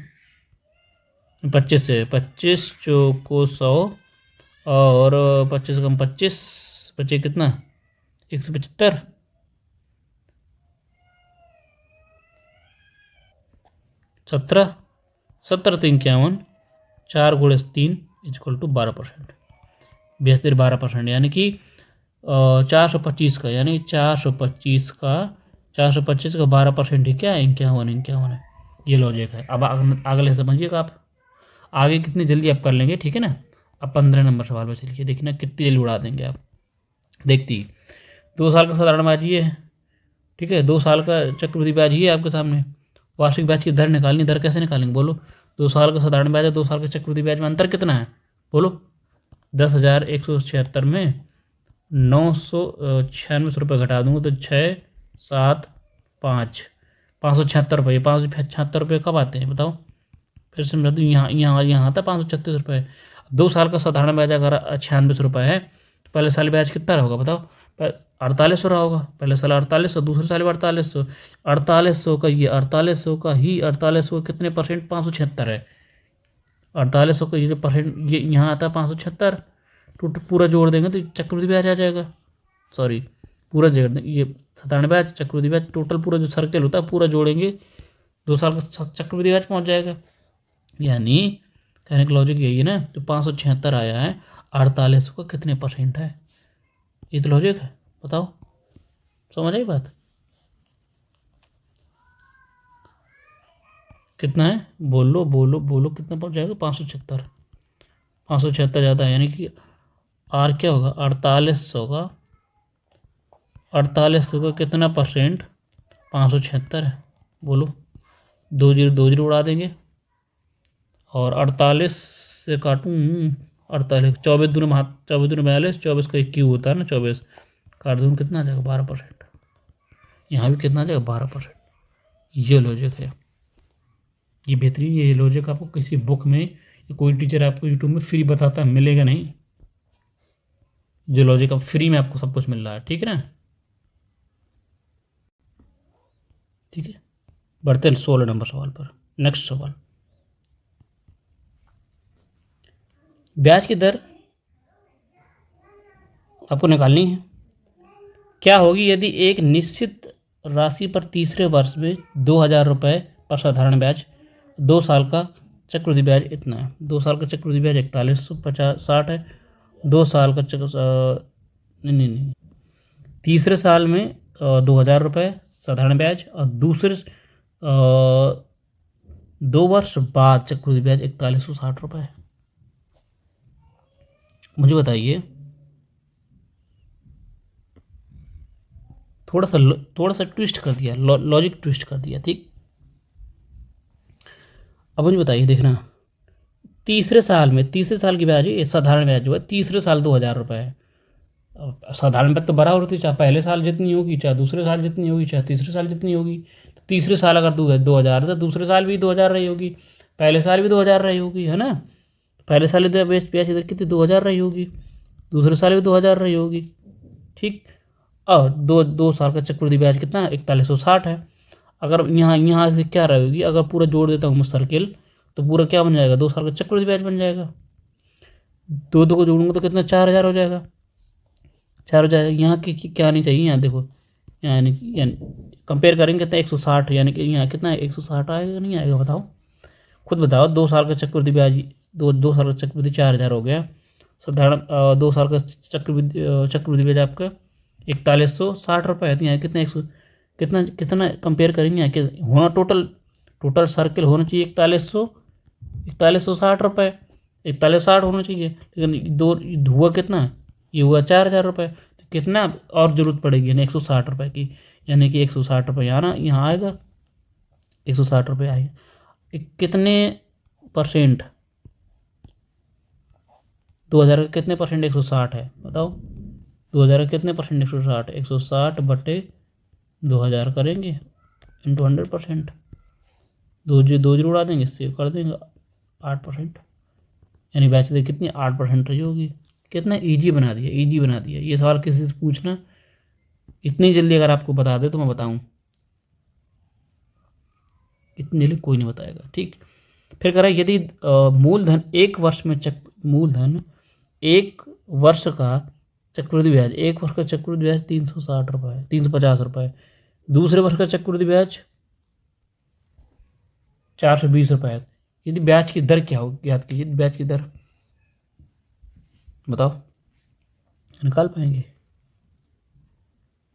25 से, 25 चौको 100 और 25 कम 25 बचे कितना, 175, 17 3 51, 4 गुणे 3 इक्वल टू 12%, ब्याज दर 12%, यानी कि 425 का, यानी 425 का 12% ही क्या है, 51 है, ये लॉजिक है। अब अगले समझिएगा आप, आगे कितनी जल्दी आप कर लेंगे, ठीक है ना। अब 15 नंबर सवाल में चलिए, देखना कितनी जल्दी उड़ा देंगे आप, देखती। 2 साल का साधारण ब्याज ये है, ठीक है। 2 साल का चक्रवृद्धि ब्याज ये है आपके सामने, वार्षिक ब्याज की दर निकालनी, दर कैसे निकालेंगे बोलो। 2 साल का साधारण ब्याज है, 2 साल के चक्रवृद्धि ब्याज में अंतर कितना है बोलो। 10,176 में 996 रुपये घटा दूँगा तो 6, 7, 5, 576 रुपये। 576 रुपये कब आते हैं बताओ, फिर समझा दूँ, यहाँ आता 536 रुपये। 2 साल का साधारण ब्याज अगर 96 रुपये है, तो पहले साल ब्याज कितना होगा बताओ, 4800 रहा होगा, पहले साल 4800, दूसरे साल भी 4800, 4800 का ये 4800 का ही 4800 कितने परसेंट, 576 है। 4800 का ये जो परसेंट, ये यहाँ आता है 576, टोटल पूरा जोड़ देंगे तो चक्रवृद्धि ब्याज आ जाएगा, सॉरी पूरा जोड़ देंगे, ये साधारण ब्याज चक्रवृद्धि ब्याज टोटल पूरा जो सर्कल होता है पूरा जोड़ेंगे, 2 साल का चक्रवृद्धि ब्याज पहुँच जाएगा। यानी कहने का लॉजिक यही है ना, जो 576 आया है, 4800 का कितने परसेंट है, ये तो लॉजिक है, बताओ, समझ आई बात? कितना है, बोलो बोलो बोलो, कितना पहुंच जाएगा? 576। 576 ज़्यादा है, यानी कि आर क्या होगा? 48 होगा। 48 होगा कितना परसेंट? 576 है। बोलो, 2 जीरो उड़ा देंगे और 48 से काटूँ, 48, 24 दूनी 42, 24 का 21 होता है ना, 24 काट दूँ, कितना आ जाएगा? 12%। यहाँ भी कितना आ जाएगा? 12%। ये लॉजिक है, ये बेहतरीन। ये लॉजिक आपको किसी बुक में या कोई टीचर आपको यूट्यूब में फ्री बताता है, मिलेगा नहीं। जो लॉजिक अब फ्री में आपको सब कुछ मिल रहा है, ठीक है ना? ठीक है, बढ़ते हैं 16 नंबर सवाल पर। नेक्स्ट सवाल, ब्याज की दर आपको निकालनी है। क्या होगी यदि एक निश्चित राशि पर तीसरे वर्ष में 2,000 रुपये पर साधारण ब्याज, 2 साल का चक्रवृद्धि ब्याज इतना है। 2 साल का चक्रवृद्धि ब्याज 4160 है। 2 साल का नहीं नहीं नहीं, तीसरे साल में 2,000 रुपये साधारण ब्याज, और दूसरे 2 वर्ष बाद चक्रवृद्धि ब्याज 4160 रुपये है। मुझे बताइए, थोड़ा सा ट्विस्ट कर दिया, लॉजिक ट्विस्ट कर दिया, ठीक। अब मुझे बताइए, देखना, तीसरे साल की ब्याज, ये साधारण ब्याज जो है, तीसरे साल 2,000 रुपये है। अब साधारण ब्याज तो बराबर होती है, चाहे पहले साल जितनी होगी, चाहे दूसरे साल जितनी होगी, चाहे तीसरे साल जितनी होगी। तो तीसरे साल अगर 2,000 है तो दूसरे साल भी 2,000 रही होगी, पहले साल भी 2,000 रही होगी, है ना? पहले साल ब्याज इधर कितनी 2,000 रही होगी, दूसरे साल भी 2,000 रही होगी, ठीक। और 2 साल का चक्रवृद्धि ब्याज कितना? 4160 है। अगर यहाँ से क्या रहेगी, अगर पूरा जोड़ देता हूँ मैं सर्किल, तो पूरा क्या बन जाएगा? 2 साल का चक्रवृद्धि ब्याज बन जाएगा। दो को जोड़ूंगा तो कितना? 4,000 हो जाएगा। 4 हो जाएगा। यहाँ की क्या आनी चाहिए? यहाँ देखो, यानी कंपेयर करेंगे कितना? 160, यानी कि यहाँ कितना है? 160 आएगा, नहीं आएगा? बताओ, खुद बताओ। 2 साल का चक्रवृद्धि ब्याज, 2 साल का चक्रवृद्धि 4,000 हो गया। साधारण 2 साल का चक्रवृद्धि ब्याज आपका 4160 रुपये है। तो यहाँ कितना? 100 कितना कितना कंपेयर करेंगे? यहाँ के होना टोटल सर्किल होना चाहिए 4160 रुपये, 4160 होना चाहिए, लेकिन हुआ कितना? ये हुआ 4,000 रुपये। तो कितना और ज़रूरत पड़ेगी? यानी 160 रुपये की, यानी कि 160 रुपये यहाँ आएगा, 160 रुपये आएगा। कितने परसेंट? 2,000 का कितने परसेंट? 160 है, बताओ। 2,000 का कितने परसेंट? 160। 160 बटे 2,000 करेंगे इंटू 100%। दो जीरो उड़ा देंगे, सेव कर देंगे 8%, यानी बैच दर कितनी? 8% रही होगी। कितना ईजी बना दिया, ईजी बना दिया। ये सवाल किसी से पूछना, इतनी जल्दी अगर आपको बता दे तो मैं बताऊं, इतनी जल्दी कोई नहीं बताएगा, ठीक। फिर कह रहा है यदि मूलधन एक वर्ष का चक्रवृद्धि ब्याज, 1 वर्ष का चक्रवृद्धि ब्याज 360 रुपये, 350 रुपये। दूसरे वर्ष का चक्रवृद्धि ब्याज 420 रुपये। यदि ब्याज की दर क्या होगी, याद कीजिए, ब्याज की दर बताओ, निकाल पाएंगे?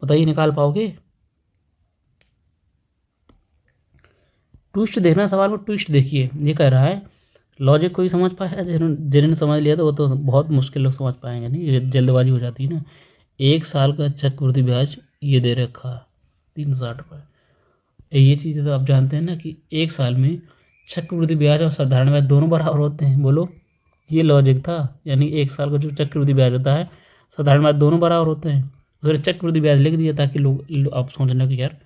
बताइए, निकाल पाओगे? ट्विस्ट देखना सवाल में, ट्विस्ट देखिए। ये कह रहा है लॉजिक कोई समझ पाया? जिन्होंने समझ लिया तो वो तो बहुत मुश्किल लोग समझ पाएंगे नहीं, ये जल्दबाजी हो जाती है ना। 1 साल का चक्रवृद्धि ब्याज ये दे रखा 360 रुपये। ये चीज़ तो आप जानते हैं ना कि 1 साल में चक्रवृद्धि ब्याज और साधारण ब्याज दोनों बराबर होते हैं। बोलो, ये लॉजिक था। यानी 1 साल का जो चक्रवृद्धि ब्याज होता है, साधारण ब्याज दोनों बराबर होते हैं। उसने चक्रवृद्धि ब्याज लिख दिया ताकि लोग आप सोचना कि यार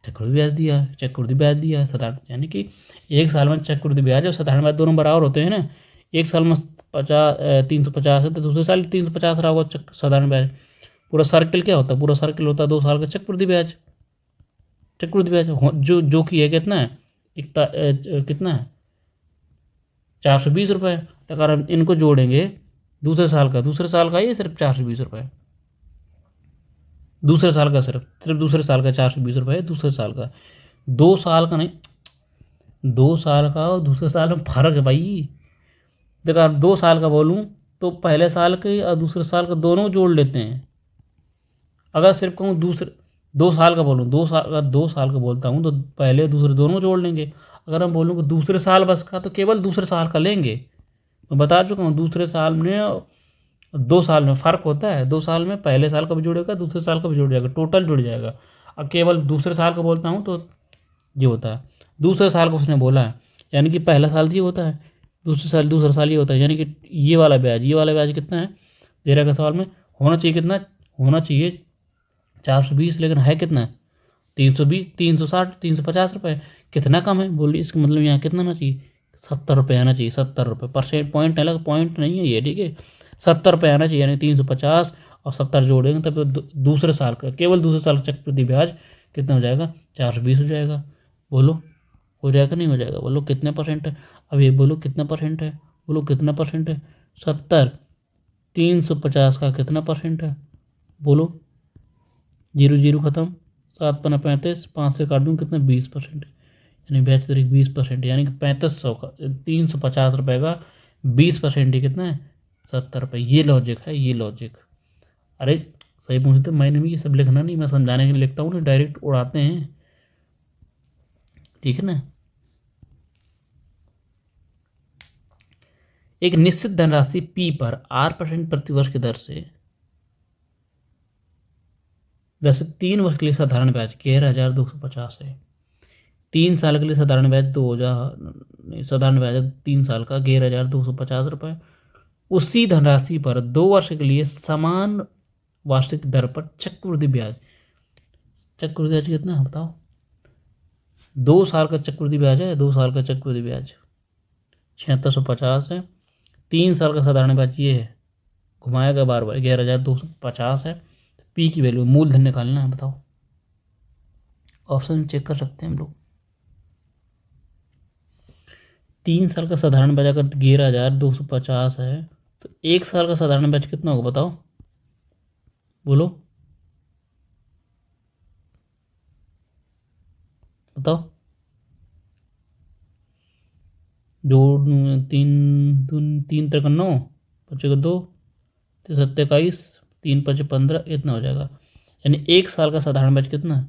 चक्रवृद्धि ब्याज दिया है, चक्रवृद्धि ब्याज दिया है, साधारण, यानी कि 1 साल में चक्रवृद्धि ब्याज और साधारण ब्याज दोनों बराबर होते हैं ना। 1 साल में 350 है तो दूसरे साल 350 रहा होगा साधारण ब्याज। पूरा सर्किल क्या होता है? पूरा सर्किल होता है 2 साल का चक्रवृद्धि ब्याज। जो कि है कितना है? कितना है? 420 रुपये। अगर हम इनको जोड़ेंगे, दूसरे साल का ये सिर्फ 420 रुपये, दूसरे साल का सिर्फ दूसरे साल का 420 रुपये है। दूसरे साल का, 2 साल का नहीं, 2 साल का और दूसरे साल में फ़र्क है भाई। देखो, 2 साल का बोलूँ तो पहले साल के और दूसरे साल का दोनों जोड़ लेते हैं, अगर सिर्फ कहूँ दूसरे 2 साल का बोलूँ, 2 साल, अगर 2 साल का बोलता हूँ तो पहले दूसरे दोनों जोड़ लेंगे। अगर हम बोलूँ कि दूसरे साल बस का, तो केवल दूसरे साल का लेंगे। मैं बता चुका हूँ, दूसरे साल में 2 साल में फ़र्क होता है। 2 साल में पहले साल का भी जुड़ेगा, दूसरे साल का भी जुड़ जाएगा, टोटल जुड़ जाएगा। अब केवल दूसरे साल का बोलता हूँ तो ये होता है। दूसरे साल को उसने बोला है, यानी कि पहला साल ये होता है, दूसरा साल ये होता है, यानी कि ये वाला ब्याज कितना है 13 के सवाल में? होना चाहिए कितना? होना चाहिए 420, लेकिन है कितना? 320, 360, 350 रुपये। कितना कम है बोलिए? इसका मतलब यहाँ कितना आना चाहिए? 70 रुपये आना चाहिए। 70 रुपये परसेंट, पॉइंट अलग पॉइंट नहीं है ये, ठीक है। 70 रुपये आना चाहिए, यानी 350 और 70 जोड़ेंगे तब तो दूसरे साल का, केवल दूसरे साल का चक्रवृद्धि ब्याज कितना हो जाएगा? 420 हो जाएगा। बोलो हो जाएगा नहीं हो जाएगा? बोलो कितने परसेंट है? अब ये बोलो कितना परसेंट है? बोलो कितना परसेंट है? 70। 350 का कितना परसेंट है? बोलो। 0 0 खत्म। 7 पन्ना 35, 5 से काट दूँ कितना? 20%। यानी ब्याज दर 20%, यानी कि 3500 का 350 रुपये का 20% ही कितना है? 70 रुपये। ये लॉजिक है, ये लॉजिक। अरे सही पूछे तो मैंने भी ये सब लिखना नहीं, मैं समझाने के लिए लिखता हूँ ना, डायरेक्ट उड़ाते हैं, ठीक है ना। एक निश्चित धनराशि P पर 8% प्रतिवर्ष की दर से 3 वर्ष के लिए साधारण ब्याज 11,250 है। 3 साल के लिए साधारण ब्याज 2,000, साधारण ब्याज 3 साल का 11,250 रुपये। उसी धनराशि पर 2 वर्ष के लिए समान वार्षिक दर पर चक्रवृद्धि ब्याज कितना है बताओ? 2 साल का चक्रवृद्धि ब्याज है, 2 साल का चक्रवृद्धि ब्याज 7650 है। 3 साल का साधारण ब्याज ये है, घुमाएगा बार बार, 11,250 है। पी की वैल्यू मूलधन निकालना है, बताओ। ऑप्शन में चेक कर सकते हैं हम लोग। 3 साल का साधारण ब्याज अगर 11,250 है तो 1 साल का साधारण ब्याज कितना होगा बताओ? बोलो बताओ। जोड़ 3 3 9, 5 2, 7 21, 3 5 15, इतना हो जाएगा। यानी 1 साल का साधारण ब्याज कितना?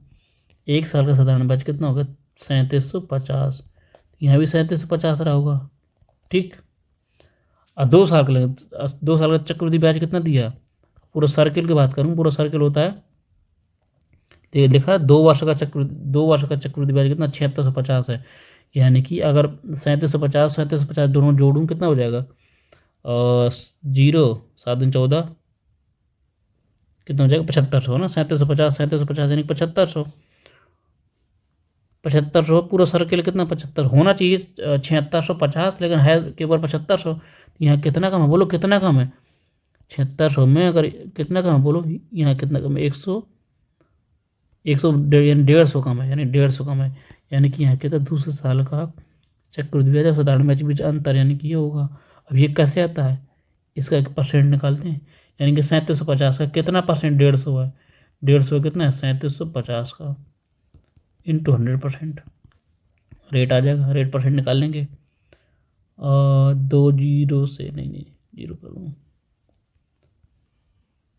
1 साल का साधारण ब्याज कितना होगा? 3750। यहाँ भी 3750 रहा होगा, ठीक। और 2 साल का 2 साल का चक्रवृद्धि ब्याज कितना दिया? पूरा सर्किल की बात करूँ, पूरा सर्किल होता है, तो ये लिखा 2 वर्ष का चक्रवृद्धि ब्याज कितना? 7650 है। यानी कि अगर 3750 दोनों जोड़ूँ कितना हो जाएगा? 0 7 दूनी 14, कितना हो जाएगा? 7500 ना। 3750 यानी 7500। 7500 पूरा सर्किल कितना? 75 होना चाहिए 7650, लेकिन है केवल 7500। यहाँ कितना कम है? बोलो कितना कम है? 7600 में अगर कितना कम है बोलो? यहाँ कितना कम है? 100 यानी 150 कम है, यानी 150 कम है। यानी कि यहाँ कितना? दूसरे साल का चक्रवृद्धि ब्याज और साधारण ब्याज के बीच अंतर, यानी कि ये होगा। अब ये कैसे आता है? इसका एक परसेंट निकालते हैं, यानी कि 3750 का कितना परसेंट? 150 है। 150 कितना है? 3750 का इंटू 100%। रेट आ जाएगा, रेट परसेंट निकाल लेंगे। 2 जीरो से नहीं, जीरो करूँ,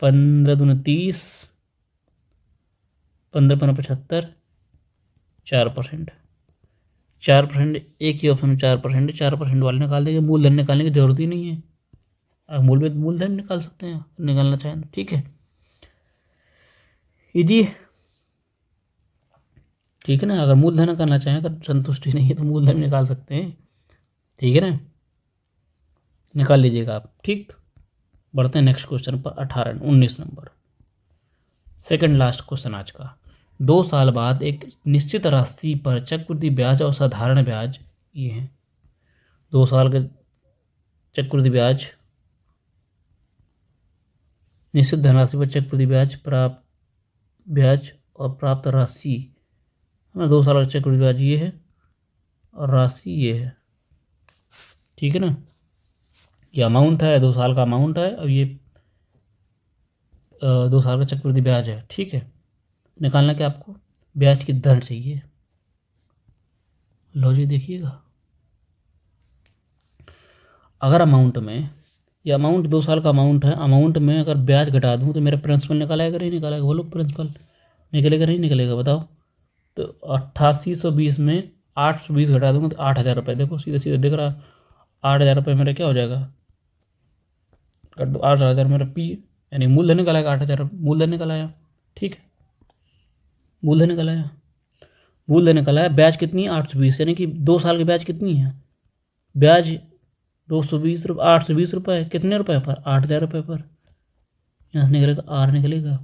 15 दूनी 30, 15 15 75, 4%। 4%, एक ही ऑप्शन में 4%, 4% वाले निकाल देंगे। मूलधन निकालने की जरूरत ही नहीं है। आप मूलधन निकाल सकते हैं, निकालना चाहें तो, ठीक है। इजी, ठीक है ना। अगर मूलधन करना चाहें, अगर संतुष्टि नहीं है तो मूलधन भी निकाल सकते हैं, ठीक है ना। निकाल लीजिएगा आप, ठीक। बढ़ते हैं नेक्स्ट क्वेश्चन पर, 19 नंबर, सेकंड लास्ट क्वेश्चन आज का। 2 साल बाद एक निश्चित राशि पर चक्रवृद्धि ब्याज और साधारण ब्याज ये हैं। 2 साल के चक्रवृद्धि ब्याज, निश्चित धनराशि पर चक्रवृद्धि ब्याज और प्राप्त राशि, है ना। 2 साल का चक्रवृद्धि ब्याज ये है और राशि ये है, ठीक है ना। ये अमाउंट है, 2 साल का अमाउंट है, और ये 2 साल का चक्रवृद्धि ब्याज है, ठीक है। निकालना क्या आपको? ब्याज की दर चाहिए। लॉजिक देखिएगा। अगर अमाउंट में ये अमाउंट 2 साल का अमाउंट है। अमाउंट में अगर ब्याज घटा दूँ तो मेरा प्रिंसिपल निकल आएगा नहीं निकल आएगा? बोलो प्रिंसिपल निकलेगा नहीं निकलेगा? बताओ। तो 8820 में 820 घटा दूँगा तो 8000 रुपये। देखो सीधे सीधे दिख रहा, 8000 रुपये मेरा क्या हो जाएगा? कर दो 8000 मेरा पी यानी मूलधन निकल आएगा। 8000 मूलधन निकल आया। ठीक है, मूलधन निकल आया। मूलधन निकल आया। ब्याज कितनी है? 820, यानी कि 2 साल की ब्याज कितनी है? ब्याज 220 रुपये, 820 रुपये। कितने रुपये पर? 8000 रुपये पर। यहाँ से निकलेगा आर निकलेगा।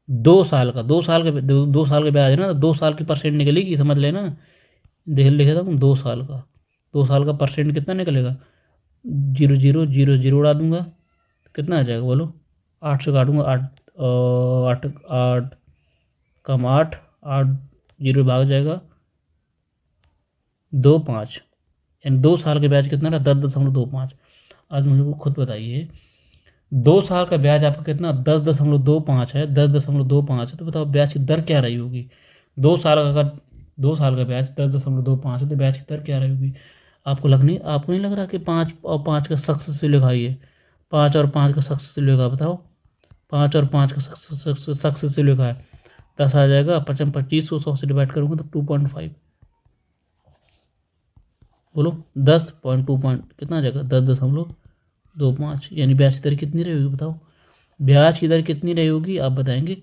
2 साल का, 2 साल का ब्याज है ना, तो 2 साल की परसेंट निकलेगी, समझ लेना। देख लिखा था 2 साल का, 2 साल का परसेंट कितना निकलेगा? 0,000 उड़ा दूंगा, कितना आ जाएगा बोलो? 8 से काटूंगा, 8 8 कम 8 8 जीरो भाग जाएगा 2,5, यानी 2 साल का ब्याज कितना रहा? 10.25। आज मुझे वो खुद बताइए, 2 साल का ब्याज आपका कितना? 10.25 है। 10.25 है तो बताओ ब्याज की दर क्या रही होगी? 2 साल का, अगर 2 साल का ब्याज 10.25 है तो ब्याज की दर क्या रही होगी? आपको नहीं लग रहा कि 5 और 5 का सक्सेसफुल लिखा? ये 5 और 5 का सक्सेसफुल लिखा? बताओ 5 और 5 का सक्सेसफुल लिखा है। 10 आ जाएगा, 25 को 100 से डिवाइड करूँगा तो 2.5। बोलो 10.2 कितना आ जाएगा? 10.25, यानी ब्याज की दर कितनी रहेगी बताओ? ब्याज की दर कितनी रहेगी आप बताएंगे?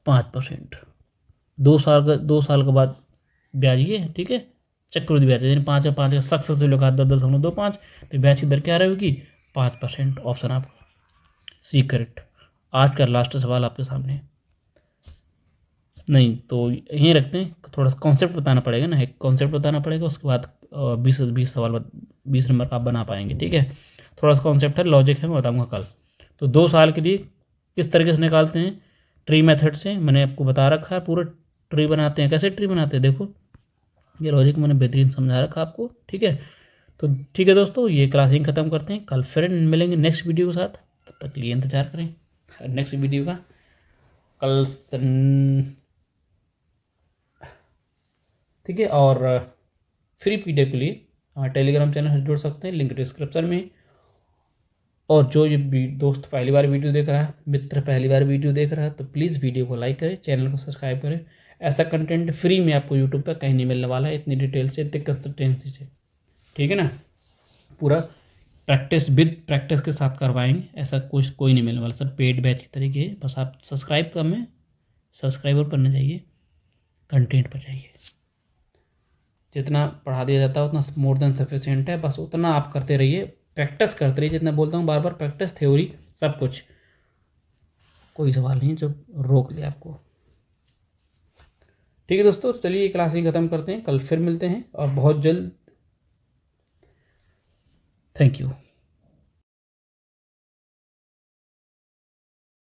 5%। 2 साल के बाद ब्याज ये, ठीक है, चक्रवृद्धि ब्याज, यानी 5 और 5 का सक्सेसफुल होगा 10.25, तो ब्याज की दर क्या रहेगी? 5%। ऑप्शन आपका सी करेक्ट। आज का लास्ट सवाल आपके सामने। नहीं तो यहीं रखते हैं, थोड़ा सा कॉन्सेप्ट बताना पड़ेगा ना, एक कॉन्सेप्ट बताना पड़ेगा, उसके बाद 20 सवाल 20 नंबर का आप बना पाएंगे। ठीक है, थोड़ा सा कॉन्सेप्ट है, लॉजिक है, मैं बताऊंगा कल। तो 2 साल के लिए किस तरीके से निकालते हैं? ट्री मेथड से, मैंने आपको बता रखा है। पूरा ट्री बनाते हैं। कैसे ट्री बनाते हैं देखो, ये लॉजिक मैंने बेहतरीन समझा रखा आपको। ठीक है, तो ठीक है दोस्तों, ये क्लासिंग ख़त्म करते हैं। कल फिर मिलेंगे नेक्स्ट वीडियो के साथ, तब तक के लिए इंतजार करें नेक्स्ट वीडियो का। कल ठीक है, और फ्री पीडीएफ के लिए टेलीग्राम चैनल से जुड़ सकते हैं, लिंक डिस्क्रिप्शन में। और जो ये दोस्त पहली बार वीडियो देख रहा है, मित्र पहली बार वीडियो देख रहा है, तो प्लीज़ वीडियो को लाइक करें, चैनल को सब्सक्राइब करें। ऐसा कंटेंट फ्री में आपको यूट्यूब पर कहीं नहीं मिलने वाला है, इतनी डिटेल से, इतनी कंसिस्टेंसी से। ठीक है ना, पूरा प्रैक्टिस के साथ करवाएंगे, ऐसा कुछ कोई नहीं मिलने वाला सर, पेड बैच की तरीके है। बस आप सब्सक्राइबर बनने चाहिए, कंटेंट पर चाहिए। जितना पढ़ा दिया जाता है उतना मोर देन सफिशिएंट है, बस उतना आप करते रहिए, प्रैक्टिस करते रहिए। जितना बोलता हूँ बार बार, प्रैक्टिस, थ्योरी सब कुछ, कोई सवाल नहीं जो रोक ले आपको। ठीक है दोस्तों, चलिए क्लास ही ख़त्म करते हैं, कल फिर मिलते हैं और बहुत जल्द। Thank you.